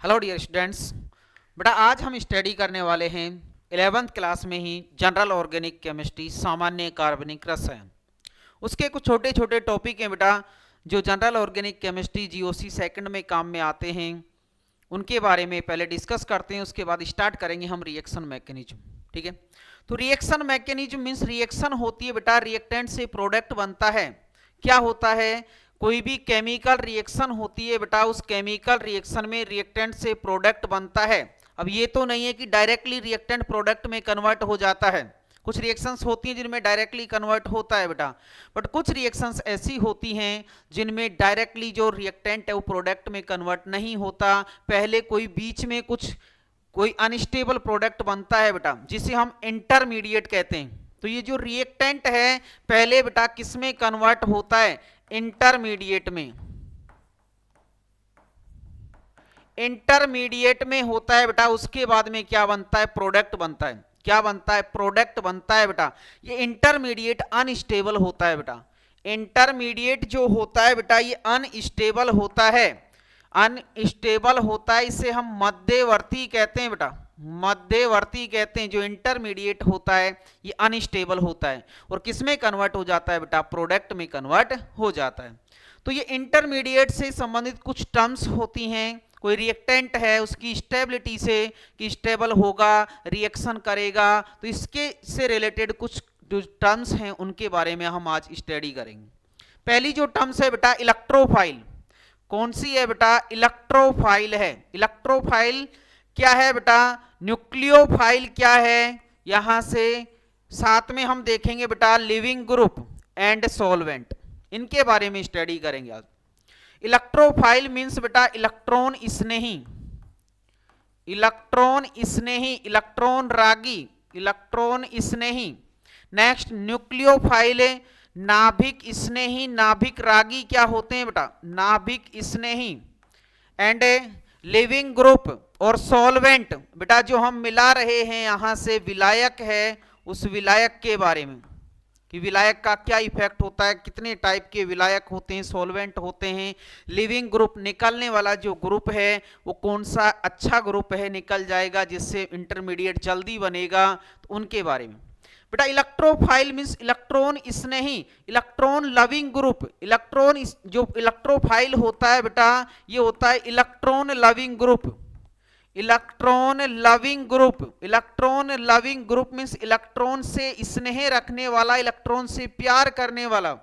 Hello dear students. बेटा आज हम स्टडी करने वाले हैं 11th क्लास में ही जनरल ऑर्गेनिक केमिस्ट्री सामान्य कार्बनिक रसायन। उसके कुछ छोटे छोटे टॉपिक हैं बेटा जो general organic chemistry GOC second में काम में आते हैं। उनके बारे में पहले डिस्कस करते हैं, उसके बाद स्टार्ट करेंगे हम रिएक्शन मैकेनिज्म। ठीक है, तो रिएक्शन मैकेनिज्म मीन्स रिएक्शन होती है बेटा, रिएक्टेंट से प्रोडक्ट बनता है। क्या होता है, कोई भी केमिकल रिएक्शन होती है बेटा, उस केमिकल रिएक्शन में रिएक्टेंट से प्रोडक्ट बनता है। अब ये तो नहीं है कि डायरेक्टली रिएक्टेंट प्रोडक्ट में कन्वर्ट हो जाता है, कुछ रिएक्शंस होती हैं जिनमें डायरेक्टली कन्वर्ट होता है बेटा, बट कुछ रिएक्शंस ऐसी होती हैं जिनमें डायरेक्टली जो रिएक्टेंट है वो प्रोडक्ट में कन्वर्ट नहीं होता। पहले कोई बीच में कोई अनस्टेबल प्रोडक्ट बनता है बेटा, जिसे हम इंटरमीडिएट कहते हैं। तो ये जो रिएक्टेंट है पहले बेटा किस में कन्वर्ट होता है, इंटरमीडिएट में। इंटरमीडिएट में होता है बेटा, उसके बाद में क्या बनता है, प्रोडक्ट बनता है। क्या बनता है, प्रोडक्ट बनता है बेटा। ये इंटरमीडिएट अनस्टेबल होता है बेटा। इंटरमीडिएट जो होता है बेटा ये अनस्टेबल होता है, अनस्टेबल होता है, इसे हम मध्यवर्ती कहते हैं बेटा, मध्यवर्ती कहते हैं। जो इंटरमीडिएट होता है ये अनस्टेबल होता है और किस में कन्वर्ट हो जाता है बेटा, प्रोडक्ट में कन्वर्ट हो जाता है। तो ये इंटरमीडिएट से संबंधित कुछ टर्म्स होती हैं। कोई रिएक्टेंट है उसकी स्टेबिलिटी से कि स्टेबल होगा, रिएक्शन करेगा, तो इसके से रिलेटेड कुछ जो टर्म्स हैं उनके बारे में हम आज स्टडी करेंगे। पहली जो टर्म्स है बेटा इलेक्ट्रोफाइल। कौन सी है बेटा, इलेक्ट्रोफाइल है। इलेक्ट्रोफाइल क्या है बेटा, न्यूक्लियोफाइल क्या है, यहां से साथ में हम देखेंगे बेटा लिविंग ग्रुप एंड सॉल्वेंट, इनके बारे में स्टडी करेंगे आज। इलेक्ट्रोफाइल मींस बेटा इलेक्ट्रॉन स्नेही, इलेक्ट्रॉन स्नेही, इलेक्ट्रॉन रागी, इलेक्ट्रॉन स्नेही। नेक्स्ट न्यूक्लियोफाइल है नाभिक स्नेही, नाभिक रागी क्या होते हैं बेटा, नाभिक स्नेही। एंड लिविंग ग्रुप और सॉल्वेंट बेटा जो हम मिला रहे हैं यहां से विलायक है, उस विलायक के बारे में कि विलायक का क्या इफेक्ट होता है, कितने टाइप के विलायक होते हैं, सॉल्वेंट होते हैं। लिविंग ग्रुप निकलने वाला जो ग्रुप है वो कौन सा अच्छा ग्रुप है, निकल जाएगा जिससे इंटरमीडिएट जल्दी बनेगा, तो उनके बारे में। बेटा इलेक्ट्रोफाइल मींस इलेक्ट्रॉन स्नेही, इलेक्ट्रॉन लविंग ग्रुप। इलेक्ट्रॉन जो इलेक्ट्रोफाइल होता है बेटा ये होता है electron loving group, electron loving group. Electron loving group means electron से स्नेह रखने वाला, इलेक्ट्रॉन से प्यार करने वाला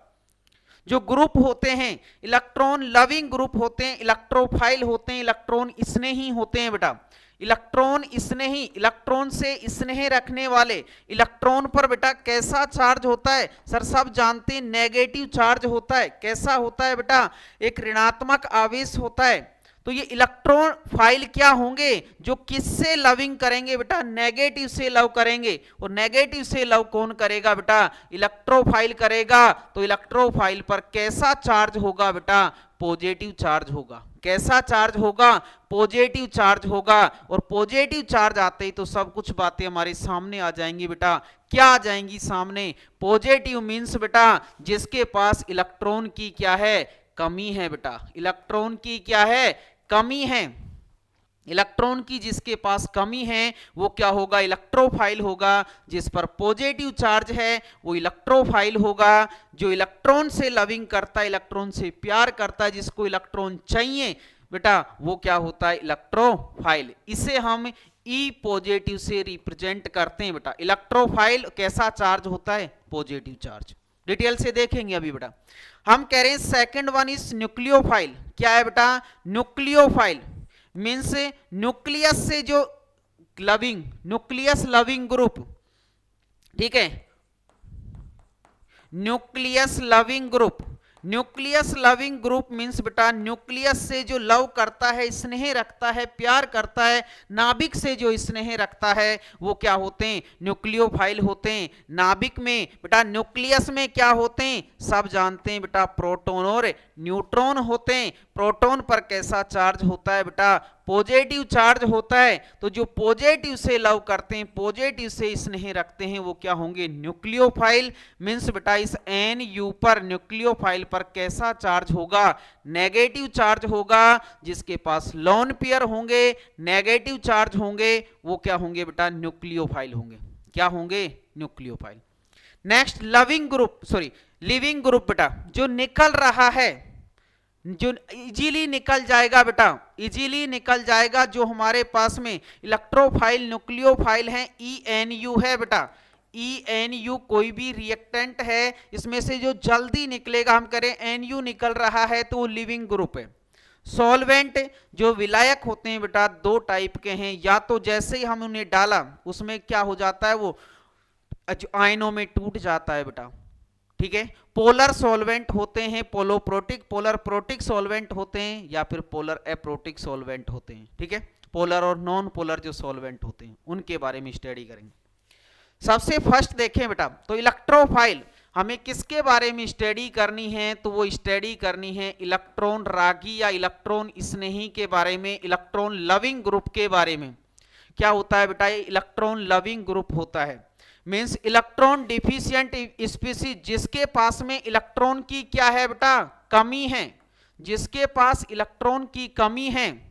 जो ग्रुप होते हैं इलेक्ट्रॉन लविंग ग्रुप होते हैं, इलेक्ट्रोफाइल होते हैं, इलेक्ट्रॉन स्नेही होते हैं बेटा। इलेक्ट्रॉन स्नेही, इलेक्ट्रॉन से स्नेह रखने वाले। इलेक्ट्रॉन पर बेटा कैसा चार्ज होता है, सर सब जानते हैं नेगेटिव चार्ज होता है। कैसा होता है बेटा, एक ऋणात्मक आवेश होता है। तो ये इलेक्ट्रॉन फाइल क्या होंगे, जो किससे लविंग करेंगे बेटा, नेगेटिव से लव करेंगे। और नेगेटिव से लव कौन करेगा बेटा, इलेक्ट्रोफाइल करेगा। तो इलेक्ट्रोफाइल पर कैसा चार्ज होगा बेटा, पॉजिटिव चार्ज होगा। कैसा चार्ज होगा, पॉजिटिव चार्ज होगा। और पॉजिटिव चार्ज आते ही तो सब कुछ बातें हमारे सामने आ जाएंगी बेटा। क्या आ जाएंगी सामने, पॉजिटिव मींस बेटा जिसके पास इलेक्ट्रॉन की क्या है, कमी है बेटा। इलेक्ट्रॉन की क्या है, कमी है। इलेक्ट्रॉन की जिसके पास कमी है वो क्या होगा, इलेक्ट्रोफाइल होगा। जिस पर पॉजिटिव चार्ज है वो इलेक्ट्रोफाइल होगा। जो इलेक्ट्रॉन से लविंग करता है, इलेक्ट्रॉन से प्यार करता है, जिसको इलेक्ट्रॉन चाहिए बेटा वो क्या होता है, इलेक्ट्रोफाइल। इसे हम ई पॉजिटिव से रिप्रेजेंट करते हैं बेटा। इलेक्ट्रोफाइल कैसा चार्ज होता है, पॉजिटिव चार्ज। डिटेल से देखेंगे अभी बेटा। हम कह रहे हैं सेकंड वन इज न्यूक्लियोफाइल। क्या है बेटा, न्यूक्लियोफाइल मीन्स न्यूक्लियस से जो लविंग, न्यूक्लियस लविंग ग्रुप, ठीक है, nucleus loving group. Nucleus loving group means बेटा न्यूक्लियस से जो लव करता है, स्नेह रखता है, प्यार करता है, नाभिक से जो स्नेह रखता है वो क्या होते हैं, न्यूक्लियोफाइल होते हैं। नाभिक में बेटा, न्यूक्लियस में क्या होते हैं, सब जानते हैं बेटा, प्रोटॉन और न्यूट्रॉन होते हैं। प्रोटॉन पर कैसा चार्ज होता है बेटा, पॉजिटिव चार्ज होता है। तो जो पॉजिटिव से लव करते हैं, पॉजिटिव से स्नेह रखते हैं, वो क्या होंगे, न्यूक्लियोफाइल। मींस बेटा इस NU पर, न्यूक्लियोफाइल पर कैसा चार्ज होगा, नेगेटिव चार्ज होगा। जिसके पास लोन पेयर होंगे, नेगेटिव चार्ज होंगे, वो क्या होंगे बेटा, न्यूक्लियोफाइल होंगे। क्या होंगे, nucleophile. Next loving group, sorry living group बेटा, जो निकल रहा है, जो इजीली निकल जाएगा बेटा, इजीली निकल जाएगा, जो हमारे पास में इलेक्ट्रोफाइल न्यूक्लियोफाइल है, ENU है बेटा। ENU कोई भी रिएक्टेंट है इसमें से जो जल्दी निकलेगा, हम करें NU निकल रहा है तो वो लिविंग ग्रुप है। सॉल्वेंट जो विलायक होते हैं बेटा, दो टाइप के हैं, या तो जैसे ही हम उन्हें डाला उसमें क्या हो जाता है, वो आयनों में टूट जाता है बेटा, ठीक है। पोलर सॉल्वेंट होते हैं, पोलोप्रोटिक, पोलर प्रोटिक सॉल्वेंट होते हैं, या फिर पोलर एप्रोटिक सॉल्वेंट होते हैं, ठीक है। पोलर और नॉन पोलर जो सॉल्वेंट होते हैं उनके बारे में स्टडी करेंगे। सबसे फर्स्ट देखें बेटा, तो इलेक्ट्रोफाइल हमें किसके बारे में स्टडी करनी है, तो वो स्टडी करनी है इलेक्ट्रॉन रागी या इलेक्ट्रॉन स्नेही के बारे में, इलेक्ट्रॉन लविंग ग्रुप के बारे में। क्या होता है बेटा, ये इलेक्ट्रॉन लविंग ग्रुप होता है। मींस इलेक्ट्रॉन डिफिशिएंट स्पीसीज, जिसके पास में इलेक्ट्रॉन की क्या है बेटा, कमी है, जिसके पास इलेक्ट्रॉन की कमी है।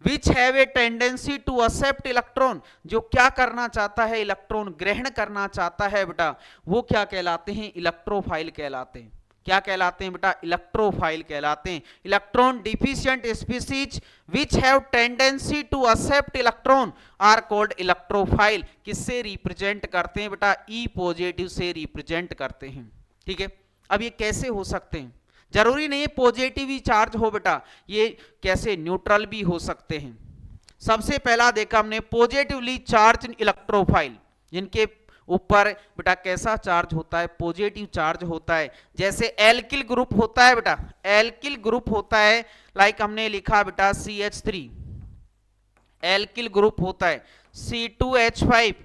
Which have a tendency to accept electron, जो क्या करना चाहता है, इलेक्ट्रॉन ग्रहण करना चाहता है बेटा, वो क्या कहलाते हैं, इलेक्ट्रोफाइल कहलाते हैं। क्या कहलाते हैं बेटा, इलेक्ट्रोफाइल कहलाते हैं। Electron deficient species which have tendency to accept electron are called electrophile. किससे रिप्रेजेंट करते हैं बेटा, E पॉजिटिव से रिप्रेजेंट करते हैं, ठीक है। अब ये कैसे हो सकते हैं, जरूरी नहीं है पॉजिटिव ही चार्ज हो बेटा, ये कैसे न्यूट्रल भी हो सकते हैं। सबसे पहला देखा हमने पॉजिटिवली चार्ज इलेक्ट्रोफाइल, जिनके ऊपर बेटा कैसा चार्ज होता है, पॉजिटिव चार्ज होता है। जैसे एल्किल ग्रुप होता है बेटा, एल्किल ग्रुप होता है, लाइक हमने लिखा बेटा CH3, एल्किल ग्रुप होता है। C2H5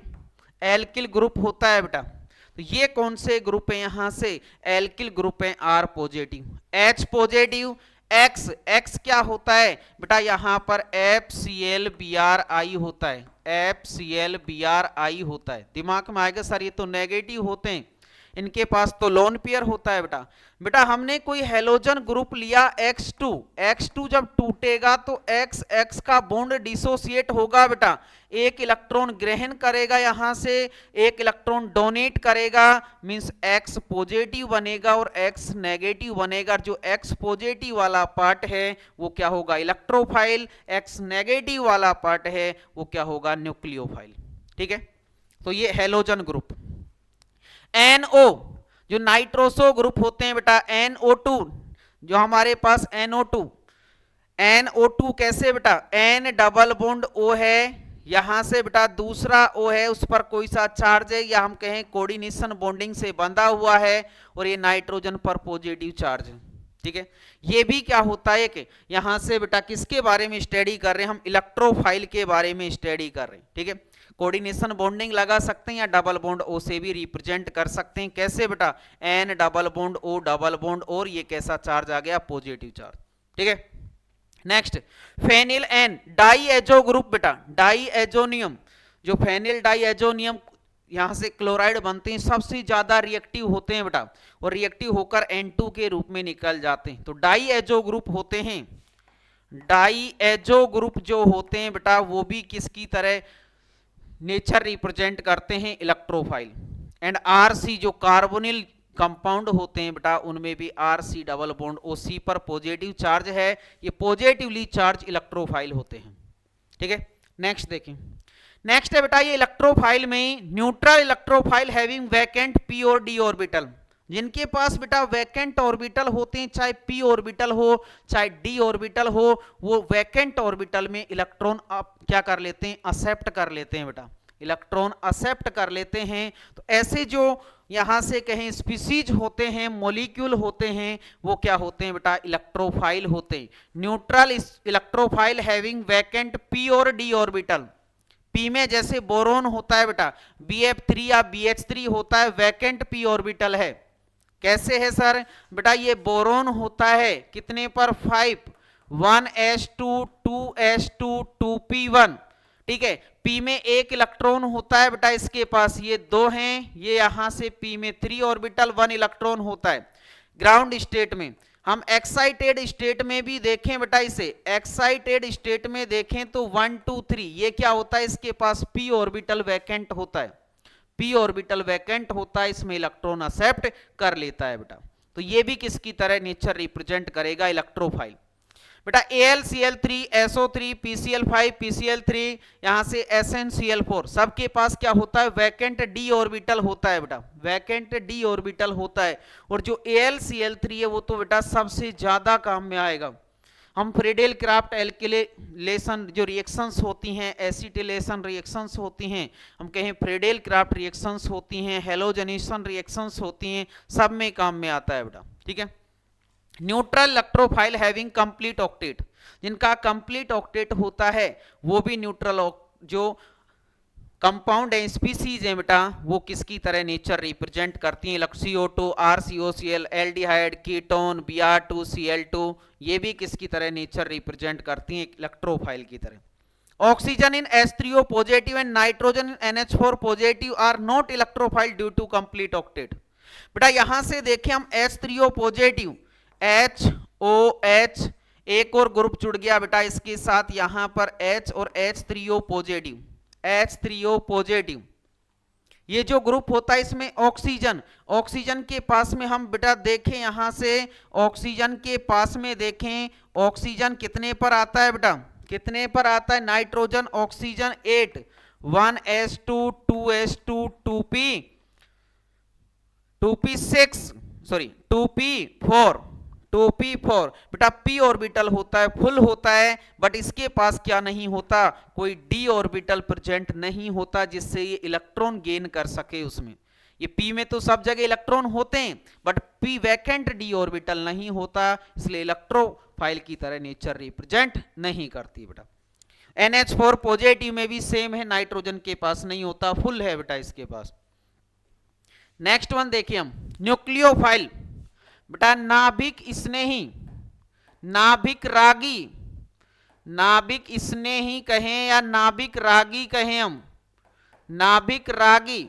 एल्किल ग्रुप होता है बेटा। तो ये कौन से ग्रुप है, यहां से एल्किल ग्रुप है, R positive, H positive, X क्या होता है बेटा, यहां पर FClBrI होता है, FClBrI होता है। दिमाग में आएगा सर ये तो नेगेटिव होते हैं, इनके पास तो लोन पेयर होता है बेटा। बेटा हमने कोई हेलोजन ग्रुप लिया X2 जब टूटेगा तो X का बॉन्ड डिसोसिएट होगा बेटा, एक इलेक्ट्रॉन ग्रहण करेगा यहां से, एक इलेक्ट्रॉन डोनेट करेगा, मींस X पॉजिटिव बनेगा और X नेगेटिव बनेगा। जो X पॉजिटिव वाला पार्ट है वो क्या होगा, इलेक्ट्रोफाइल, X नेगेटिव वाला पार्ट है वो क्या होगा, न्यूक्लियोफाइल, ठीक है। तो ये हेलोजन ग्रुप। NO जो नाइट्रोसो ग्रुप होते हैं बेटा, NO2 जो हमारे पास NO2 कैसे बेटा, N डबल बॉन्ड O है, यहां से बेटा दूसरा O है, उस पर कोई सा चार्ज है, या हम कहें कोऑर्डिनेशन बॉन्डिंग से बंधा हुआ है, और ये नाइट्रोजन पर पॉजिटिव चार्ज है, ठीक है। ये भी क्या होता है कि यहां से बेटा किसके बारे में स्टडी कर रहे हैं, हम इलेक्ट्रोफाइल के बारे में स्टडी कर रहे हैं, ठीक है। कोऑर्डिनेशन बॉन्डिंग लगा सकते हैं या डबल बॉन्ड O से भी रिप्रेजेंट कर सकते हैं। कैसे बेटा, N double bond O double bond, और ये कैसा चार्ज आ गया, पॉजिटिव चार्ज, ठीक है। नेक्स्ट फेनिल N डाईएजो ग्रुप बेटा, डाईएजोनियम, जो फेनिल डाईएजोनियम यहां से क्लोराइड बनते हैं, सबसे ज्यादा रिएक्टिव होते हैं बेटा, और रिएक्टिव होकर N2 के रूप में निकल जाते हैं। तो डाईएजो ग्रुप होते हैं, डाईएजो ग्रुप जो होते हैं बेटा वो भी किसकी तरह नेचर रिप्रेजेंट करते हैं, इलेक्ट्रोफाइल। एंड RC जो कार्बोनिल कंपाउंड होते हैं बेटा, उनमें भी RC डबल बॉन्ड OC पर पॉजिटिव चार्ज है, ये पॉजिटिवली चार्ज इलेक्ट्रोफाइल होते हैं, ठीक है। नेक्स्ट देखें, नेक्स्ट है बेटा ये इलेक्ट्रोफाइल में neutral electrophile having vacant P और D ऑर्बिटल, जिनके पास बेटा वैकेंट ऑर्बिटल होते हैं, चाहे P ऑर्बिटल हो चाहे D ऑर्बिटल हो, वो वैकेंट ऑर्बिटल में इलेक्ट्रॉन आप क्या कर लेते हैं, एक्सेप्ट कर लेते हैं बेटा, इलेक्ट्रॉन एक्सेप्ट कर लेते हैं। तो ऐसे जो यहां से कहें स्पीसीज होते हैं, मॉलिक्यूल होते हैं, वो क्या होते हैं बेटा, इलेक्ट्रोफाइल होते हैं। Neutral electrophile having vacant P और D ऑर्बिटल, P में जैसे बोरोन होता है बेटा, BF3 या BH3 होता है, वैकेंट P ऑर्बिटल है। कैसे है सर बेटा, ये बोरोन होता है कितने पर, 1s2 2s2 2p1, ठीक है। p में एक इलेक्ट्रॉन होता है बेटा इसके पास, ये 2 हैं, ये यहां से p में 3 ऑर्बिटल 1 इलेक्ट्रॉन होता है ग्राउंड स्टेट में। हम एक्साइटेड स्टेट में भी देखें बेटा, इसे एक्साइटेड स्टेट में देखें तो 1 2 3 ये क्या होता है, इसके पास p ऑर्बिटल वैकेंट होता है, p ऑर्बिटल वैकेंट होता है, इसमें इलेक्ट्रॉन एक्सेप्ट कर लेता है बेटा। तो ये भी किसकी तरह नेचर रिप्रेजेंट करेगा, इलेक्ट्रोफाइल। बेटा AlCl3 SO3 PCl5 PCl3 यहां से SnCl4 सबके पास क्या होता है, वैकेंट d ऑर्बिटल होता है बेटा, वैकेंट d ऑर्बिटल होता है। और जो AlCl3 है वो तो बेटा सबसे ज्यादा काम में आएगा। हम फ्रीडेल क्राफ्ट एल्किलेशन जो रिएक्शंस होती हैं, एसिटिलेशन रिएक्शंस होती हैं, हम कहें फ्रीडेल क्राफ्ट रिएक्शंस होती हैं, हेलोजनेशन रिएक्शंस होती हैं, सब में काम में आता है बेटा, ठीक है। Neutral electrophile having complete octet, जिनका कंप्लीट ऑक्टेट होता है वो भी न्यूट्रल, जो कंपाउंड है स्पीसीज है बेटा वो किसकी तरह नेचर रिप्रेजेंट करती हैं, CO2 RCOCl aldehyde ketone Br2Cl2 ये भी किसकी तरह नेचर रिप्रेजेंट करती हैं, इलेक्ट्रोफाइल की तरह। Oxygen in H3O positive and nitrogen in NH4 positive are not electrophile due to complete octet. बेटा यहां से देखें हम H3O पॉजिटिव HOH एक और ग्रुप जुड़ गया बेटा इसके साथ, यहां पर H और H3O पॉजिटिव, H3O पॉजिटिव ये जो ग्रुप होता है इसमें ऑक्सीजन, ऑक्सीजन के पास में हम बेटा देखें, यहां से ऑक्सीजन के पास में देखें, ऑक्सीजन कितने पर आता है बेटा, कितने पर आता है, nitrogen oxygen 8 1s2 2s2 2p6 sorry 2p4 बेटा p ऑर्बिटल होता है, फुल होता है, बट इसके पास क्या नहीं होता, कोई d ऑर्बिटल प्रेजेंट नहीं होता जिससे ये इलेक्ट्रॉन गेन कर सके उसमें। ये p में तो सब जगह इलेक्ट्रॉन होते हैं but p vacant d orbital नहीं होता, इसलिए इलेक्ट्रोफाइल की तरह नेचर रिप्रेजेंट नहीं करती बेटा। NH4 पॉजिटिव में भी सेम है, नाइट्रोजन के पास नहीं होता, फुल है बेटा इसके पास। नेक्स्ट वन देखिए हम, न्यूक्लियोफाइल बेटा नाभिक स्नेही, नाभिक रागी, नाभिक स्नेही कहें या नाभिक रागी कहें हम, नाभिक रागी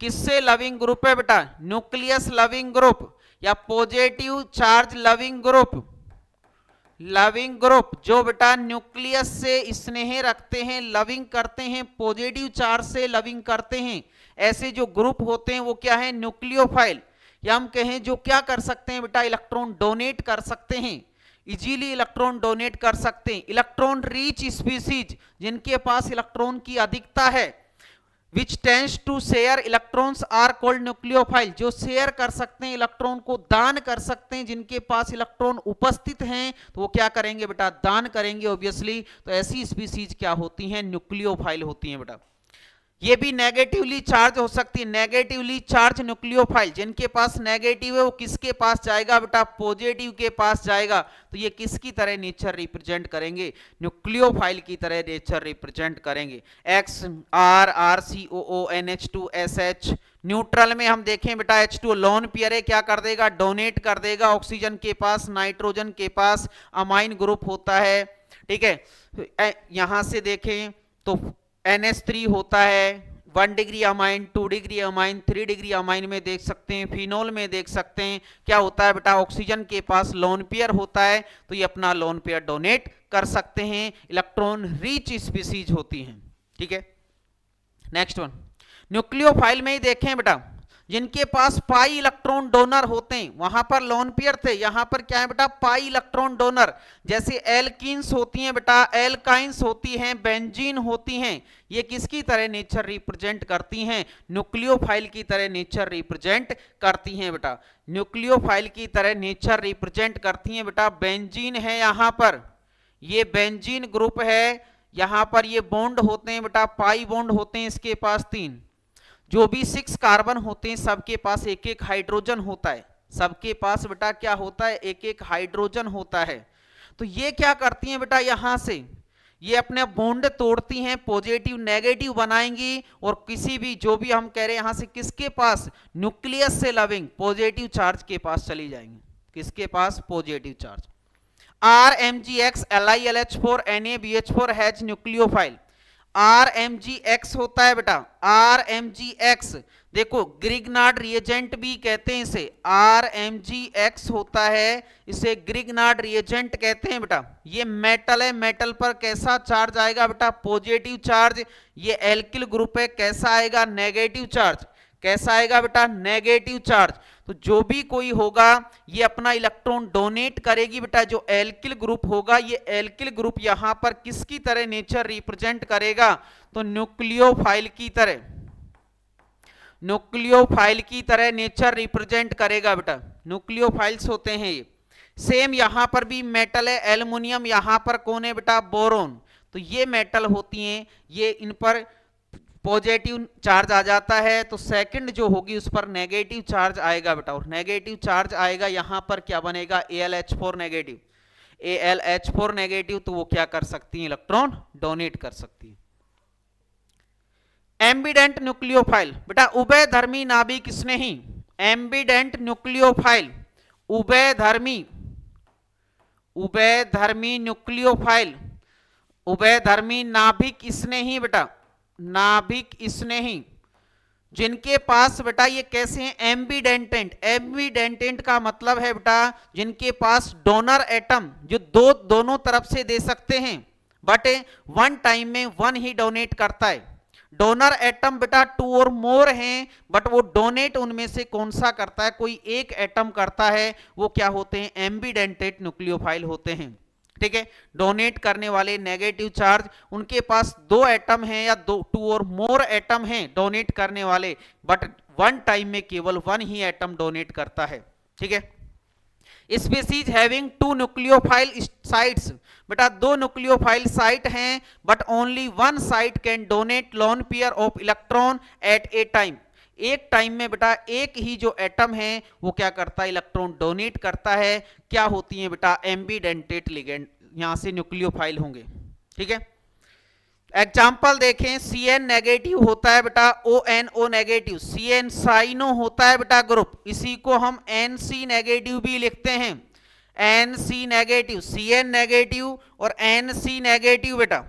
किससे लविंग ग्रुप है बेटा, न्यूक्लियस लविंग ग्रुप या positive charge loving group, loving group जो बेटा न्यूक्लियस से स्नेह रखते हैं, लविंग करते हैं, पॉजिटिव चार्ज से लविंग करते हैं, ऐसे जो ग्रुप होते हैं वो क्या है, न्यूक्लियोफाइल। या हम कहें जो क्या कर सकते हैं बेटा, इलेक्ट्रॉन डोनेट कर सकते हैं, इजीली इलेक्ट्रॉन डोनेट कर सकते हैं। इलेक्ट्रॉन रीच स्पीसीज जिनके पास इलेक्ट्रॉन की अधिकता है, which tends to share electrons are called nucleophile, जो शेयर कर सकते हैं, इलेक्ट्रॉन को दान कर सकते हैं, जिनके पास इलेक्ट्रॉन उपस्थित हैं तो वो क्या करेंगे बेटा, दान करेंगे ऑब्वियसली। तो ऐसी स्पीसीज क्या होती हैं, न्यूक्लियोफाइल होती हैं बेटा। ये भी नेगेटिवली चार्ज हो सकती है, नेगेटिवली चार्ज न्यूक्लियोफाइल, जिनके पास नेगेटिव है वो किसके पास जाएगा बेटा, पॉजिटिव के पास जाएगा। तो ये किसकी तरह नेचर रिप्रेजेंट करेंगे, न्यूक्लियोफाइल की तरह नेचर रिप्रेजेंट करेंगे। XR RCOO NH2SH न्यूट्रल में हम देखें बेटा H2 लोन पेयर है, क्या कर देगा, डोनेट कर देगा, ऑक्सीजन के पास, नाइट्रोजन के पास अमाइन ग्रुप होता है, ठीक है। यहां से देखें तो NH3 होता है, 1 degree amine, 2 degree amine, 3 degree amine में देख सकते हैं, फिनोल में देख सकते हैं, क्या होता है बेटा, ऑक्सीजन के पास लोन पेयर होता है तो ये अपना लोन पेयर डोनेट कर सकते हैं, इलेक्ट्रॉन रीच स्पीसीज होती हैं, ठीक है। नेक्स्ट वन, न्यूक्लियोफाइल में ही देखें बेटा, जिनके पास पाई इलेक्ट्रॉन डोनर होते हैं, वहां पर लोन पेयर थे, यहां पर क्या है बेटा, पाई इलेक्ट्रॉन डोनर, जैसे एल्कीन्स होती हैं बेटा, एल्काइंस होती हैं, बेंजीन होती हैं, ये किसकी तरह नेचर रिप्रेजेंट करती हैं, न्यूक्लियोफाइल की तरह नेचर रिप्रेजेंट करती हैं बेटा, न्यूक्लियोफाइल की तरह नेचर रिप्रेजेंट करती हैं बेटा। बेंजीन है यहां पर, ये बेंजीन ग्रुप है, यहां पर ये बॉन्ड होते हैं बेटा, पाई बॉन्ड होते हैं इसके पास 3, जो भी 6 कार्बन होते हैं सबके पास एक एक हाइड्रोजन होता है, सबके पास बेटा क्या होता है, एक एक हाइड्रोजन होता है। तो ये क्या करती हैं बेटा, यहां से ये अपने बॉन्ड तोड़ती हैं, पॉजिटिव नेगेटिव बनाएंगी और किसी भी जो भी हम कह रहे हैं यहां से किसके पास, न्यूक्लियस से लविंग पॉजिटिव चार्ज के पास चली जाएंगी, किसके पास, positive charge. RMgX LiLH4 NaBH4 has nucleophile. RMgX होता है बेटा, RMgX देखो ग्रिग्नार्ड रिएजेंट भी कहते हैं इसे, RMgX होता है, इसे ग्रिग्नार्ड रिएजेंट कहते हैं बेटा। ये मेटल है, मेटल पर कैसा चार्ज आएगा बेटा, पॉजिटिव चार्ज। ये एल्किल ग्रुप है, कैसा आएगा, नेगेटिव चार्ज। कैसा आएगा बेटा, नेगेटिव चार्ज। तो जो भी कोई होगा ये अपना इलेक्ट्रॉन डोनेट करेगी बेटा। जो एल्किल ग्रुप होगा, ये एल्किल ग्रुप यहां पर किसकी तरह नेचर रिप्रेजेंट करेगा, तो न्यूक्लियोफाइल की तरह, न्यूक्लियोफाइल की तरह नेचर रिप्रेजेंट करेगा बेटा। न्यूक्लियोफाइल्स होते हैं ये। सेम यहां पर भी मेटल है, एल्युमिनियम, यहां पर कौन है बेटा, बोरोन। तो ये मेटल होती हैं, ये इन पर पॉजिटिव चार्ज आ जाता है, तो सेकंड जो होगी उस पर नेगेटिव चार्ज आएगा बेटा। और नेगेटिव चार्ज आएगा यहां पर क्या बनेगा, AlH4 नेगेटिव। AlH4 नेगेटिव, तो वो क्या कर सकती है, इलेक्ट्रॉन डोनेट कर सकती है। एम्बिडेंट न्यूक्लियोफाइल बेटा, उभयधर्मी नाभिक स्नेही। एम्बिडेंट न्यूक्लियोफाइल, उभयधर्मी, उभयधर्मी न्यूक्लियोफाइल, उभयधर्मी नाभिक स्नेही बेटा, नाभिक स्नेही, जिनके पास बेटा ये कैसे हैं, एम्बिडेंटेंट। एम्बिडेंटेंट का मतलब है बेटा जिनके पास डोनर एटम, जो दोनों तरफ से दे सकते हैं, बट वन टाइम में वन ही डोनेट करता है। डोनर एटम बेटा 2 और मोर हैं, बट वो डोनेट उनमें से कौन सा करता है, कोई एक एटम करता है, वो क्या होते हैं, एम्बिडेंटेड न्यूक्लियोफाइल होते हैं। ठीक है, डोनेट करने वाले नेगेटिव चार्ज, उनके पास 2 एटम हैं या 2 और मोर एटम हैं डोनेट करने वाले, बट वन टाइम में केवल वन ही एटम डोनेट करता है। ठीक है, स्पीसीज हैविंग 2 न्यूक्लियोफाइल साइट्स बेटा, 2 न्यूक्लियोफाइल साइट हैं, but only one site can donate lone pair of electron at a time. एक टाइम में बेटा एक ही जो एटम है वो क्या करता है, इलेक्ट्रॉन डोनेट करता है। क्या होती है बेटा, एम्बिडेंटेड लिगेंड, यहां से न्यूक्लियोफाइल होंगे। ठीक है, एग्जाम्पल देखें, Cn नेगेटिव होता है बेटा ONO नेगेटिव, Cn साइनो होता है बेटा ग्रुप, इसी को हम Nc नेगेटिव भी लिखते हैं, Nc नेगेटिव, Cn नेगेटिव और Nc नेगेटिव बेटा,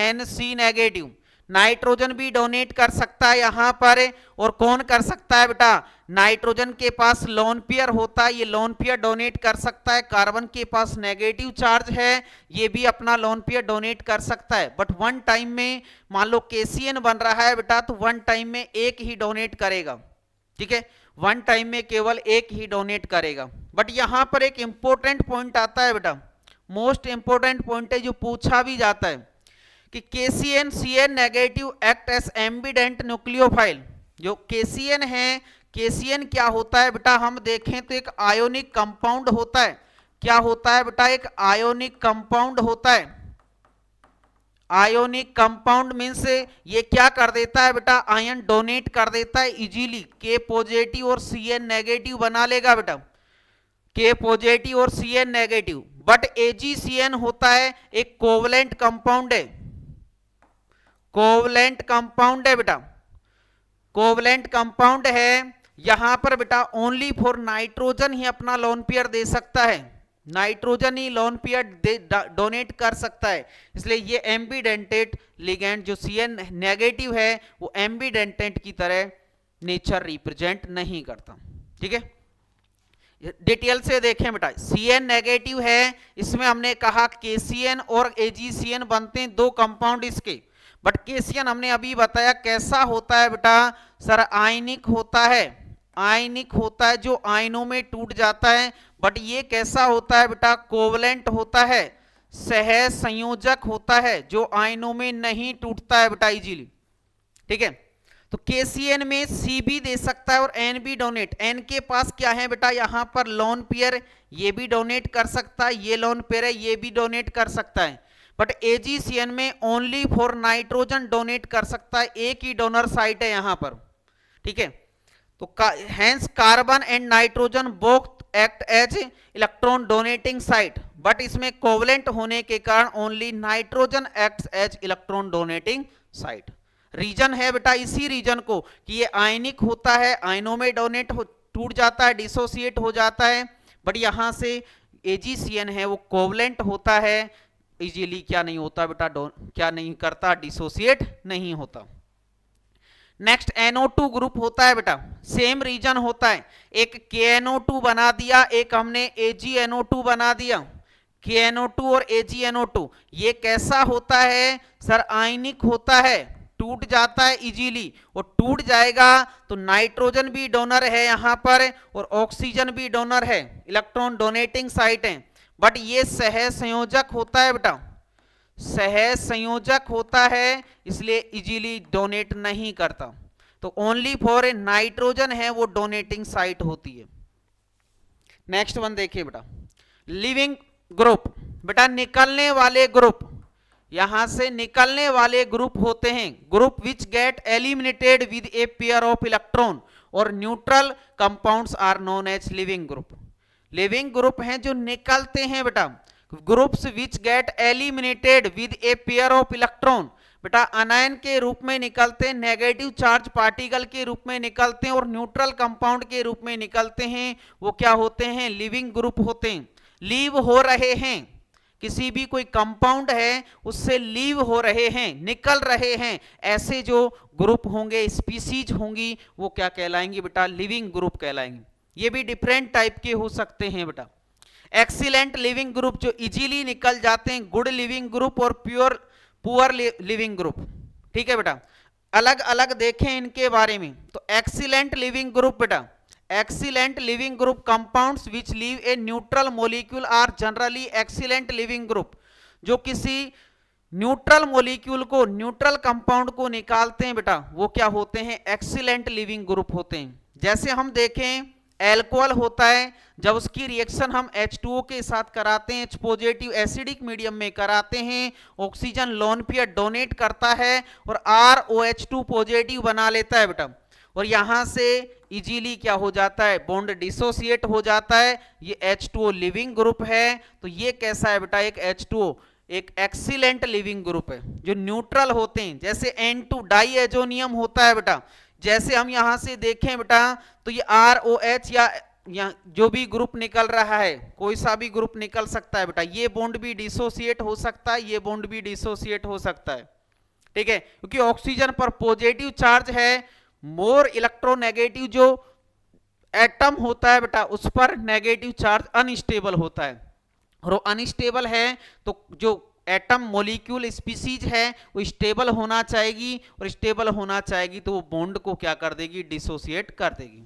Nc नेगेटिव। नाइट्रोजन भी डोनेट कर सकता है यहां पर, और कौन कर सकता है बेटा, नाइट्रोजन के पास लोन पेयर होता है, ये लोन पेयर डोनेट कर सकता है। कार्बन के पास नेगेटिव चार्ज है, ये भी अपना लोन पेयर डोनेट कर सकता है, बट वन टाइम में मान लो KCN बन रहा है बेटा, तो वन टाइम में एक ही डोनेट करेगा। ठीक है, वन टाइम में केवल एक ही डोनेट करेगा। बट यहां पर एक इंपॉर्टेंट पॉइंट आता है बेटा, मोस्ट इंपॉर्टेंट पॉइंट है जो पूछा भी जाता है कि KCN Cn negative act as ambident nucleophile. जो KCN है, KCN क्या होता है बेटा, हम देखें तो एक आयोनिक कंपाउंड होता है। क्या होता है बेटा, एक आयोनिक कंपाउंड होता है। आयोनिक कंपाउंड मीन्स ये क्या कर देता है बेटा, आयन डोनेट कर देता है इजीली। K पॉजिटिव और Cn नेगेटिव बना लेगा बेटा, K पॉजिटिव और Cn नेगेटिव। बट AgCN होता है एक कोवलेंट कंपाउंड है, कोवलेंट कंपाउंड है बेटा, कोवलेंट कंपाउंड है। यहां पर बेटा ओनली फॉर नाइट्रोजन ही अपना लोन पेयर दे सकता है, नाइट्रोजन ही लोन पेयर डोनेट कर सकता है, इसलिए ये एम्बिडेंटेड लिगेंड जो Cn नेगेटिव है वो एम्बिडेंटेड की तरह नेचर रिप्रेजेंट नहीं करता। ठीक है, डिटेल से देखें बेटा, Cn नेगेटिव है, इसमें हमने कहा KCN और AgCN बनते हैं 2 कंपाउंड इसके, बट KCN हमने अभी बताया कैसा होता है बेटा, सर आयनिक होता है, आयनिक होता है जो आयनों में टूट जाता है। बट ये कैसा होता है बेटा, कोवलेंट होता है, सह संयोजक होता है, जो आयनों में नहीं टूटता है बेटा इजीली। ठीक है, तो KCN में C भी दे सकता है और N भी डोनेट। N के पास क्या है बेटा, यहां पर लोन पेयर, ये भी डोनेट कर सकता है, ये लोन पेयर है, ये भी डोनेट कर सकता है। बट AgCN में ओनली फॉर नाइट्रोजन डोनेट कर सकता है, एक ही डोनर साइट है यहां पर। ठीक है, तो hence carbon and nitrogen both act as electron donating site, but इसमें कोवलेंट होने के कारण only nitrogen acts as electron donating site. Reason है बेटा इसी रीजन को कि ये आयनिक होता है, आयनों में डोनेट टूट जाता है, डिसोसिएट हो जाता है, बट यहां से AgCN है वो कोवलेंट होता है, इजीली क्या नहीं होता बेटा, क्या नहीं करता, डिसोसिएट नहीं होता। नेक्स्ट NO2 ग्रुप होता है बेटा, सेम रीजन होता है, एक KNO2 बना दिया, एक हमने AgNO2 बना दिया, KNO2 और AgNO2, ये कैसा होता है सर, आयनिक होता है, टूट जाता है इजीली, और टूट जाएगा तो नाइट्रोजन भी डोनर है यहाँ पर और ऑक्सीजन भी डोनर है, इलेक्ट्रॉन डोनेटिंग साइट है, बट ये सह संयोजक होता है बेटा, सह संयोजक होता है, इसलिए इजीली डोनेट नहीं करता, तो ओनली फॉर ए नाइट्रोजन है वो डोनेटिंग साइट होती है। नेक्स्ट वन देखिए बेटा, लिविंग ग्रुप, बेटा निकलने वाले ग्रुप, यहां से निकलने वाले ग्रुप होते हैं, group which get eliminated with a pair of electron और neutral compounds are known as leaving group. Leaving group हैं जो निकलते हैं बेटा, groups which get eliminated with a pair of electron, बेटा अनायन के रूप में निकलते हैं, नेगेटिव चार्ज पार्टिकल के रूप में निकलते हैं और न्यूट्रल कंपाउंड के रूप में निकलते हैं, वो क्या होते हैं, लिविंग ग्रुप होते हैं। लीव हो रहे हैं, किसी भी कोई कंपाउंड है उससे लीव हो रहे हैं, निकल रहे हैं, ऐसे जो ग्रुप होंगे, स्पीसीज होंगी, वो क्या कहलाएंगे बेटा, लिविंग ग्रुप कहलाएंगे। ये भी डिफरेंट टाइप के हो सकते हैं बेटा। एक्सीलेंट लिविंग ग्रुप जो इजीली निकल जाते हैं, गुड लिविंग ग्रुप और पुअर लिविंग ग्रुप, ठीक है बेटा, अलग अलग देखें इनके बारे में। तो एक्सीलेंट लिविंग ग्रुप बेटा, excellent living group compounds which leave a neutral molecule are generally excellent living group, जो किसी न्यूट्रल मॉलिक्यूल को, न्यूट्रल कंपाउंड को निकालते हैं बेटा, वो क्या होते हैं, एक्सीलेंट लिविंग ग्रुप होते हैं। जैसे हम देखें एल्कोहल होता है, जब उसकी रिएक्शन हम H2O के साथ कराते हैं, H पॉजिटिव एसिडिक मीडियम में कराते हैं, ऑक्सीजन लोन पेयर डोनेट करता है और ROH2 पॉजिटिव बना लेता है बेटा, और यहां से इजीली क्या हो जाता है, बॉन्ड डिसोसिएट हो जाता है, ये H2O लिविंग ग्रुप है। तो ये कैसा है बेटा, एक H2O एक एक्सीलेंट लिविंग ग्रुप है, जो न्यूट्रल होते हैं। जैसे N2 डाई एजोनियम होता है बेटा, जैसे हम यहां से देखें बेटा, तो ये ROH या जो भी ग्रुप निकल रहा है, कोई सा भी ग्रुप निकल सकता है बेटा, ये बॉन्ड भी डिसोसिएट हो सकता है, ये बॉन्ड भी डिसोसिएट हो सकता है, ठीक है, क्योंकि ऑक्सीजन पर पॉजिटिव चार्ज है, मोर इलेक्ट्रोनेगेटिव जो एटम होता है बेटा, उस पर नेगेटिव चार्ज अनस्टेबल होता है, और वो अनस्टेबल है तो जो एटम मॉलिक्यूल स्पीसीज है वो स्टेबल होना चाहिए, और स्टेबल होना चाहिए तो वो बॉन्ड को क्या कर देगी, डिसोसिएट कर देगी।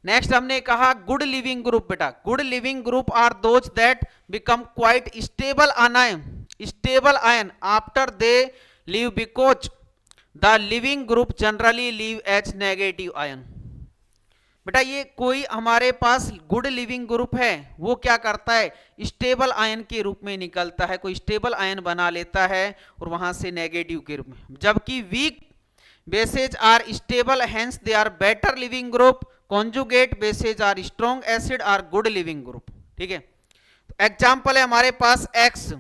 नेक्स्ट हमने कहा गुड लिविंग ग्रुप बेटा, good leaving group are those that become quite stable ion after they leave, because the leaving group generally leave as negative ion. बेटा ये कोई हमारे पास गुड लिविंग ग्रुप है, वो क्या करता है, स्टेबल आयन के रूप में निकलता है, कोई स्टेबल आयन बना लेता है और वहां से नेगेटिव के रूप में, जबकि weak bases are stable, hence they are better leaving group, conjugate bases are strong acid are good leaving group, ठीक है। तो एग्जाम्पल है हमारे पास X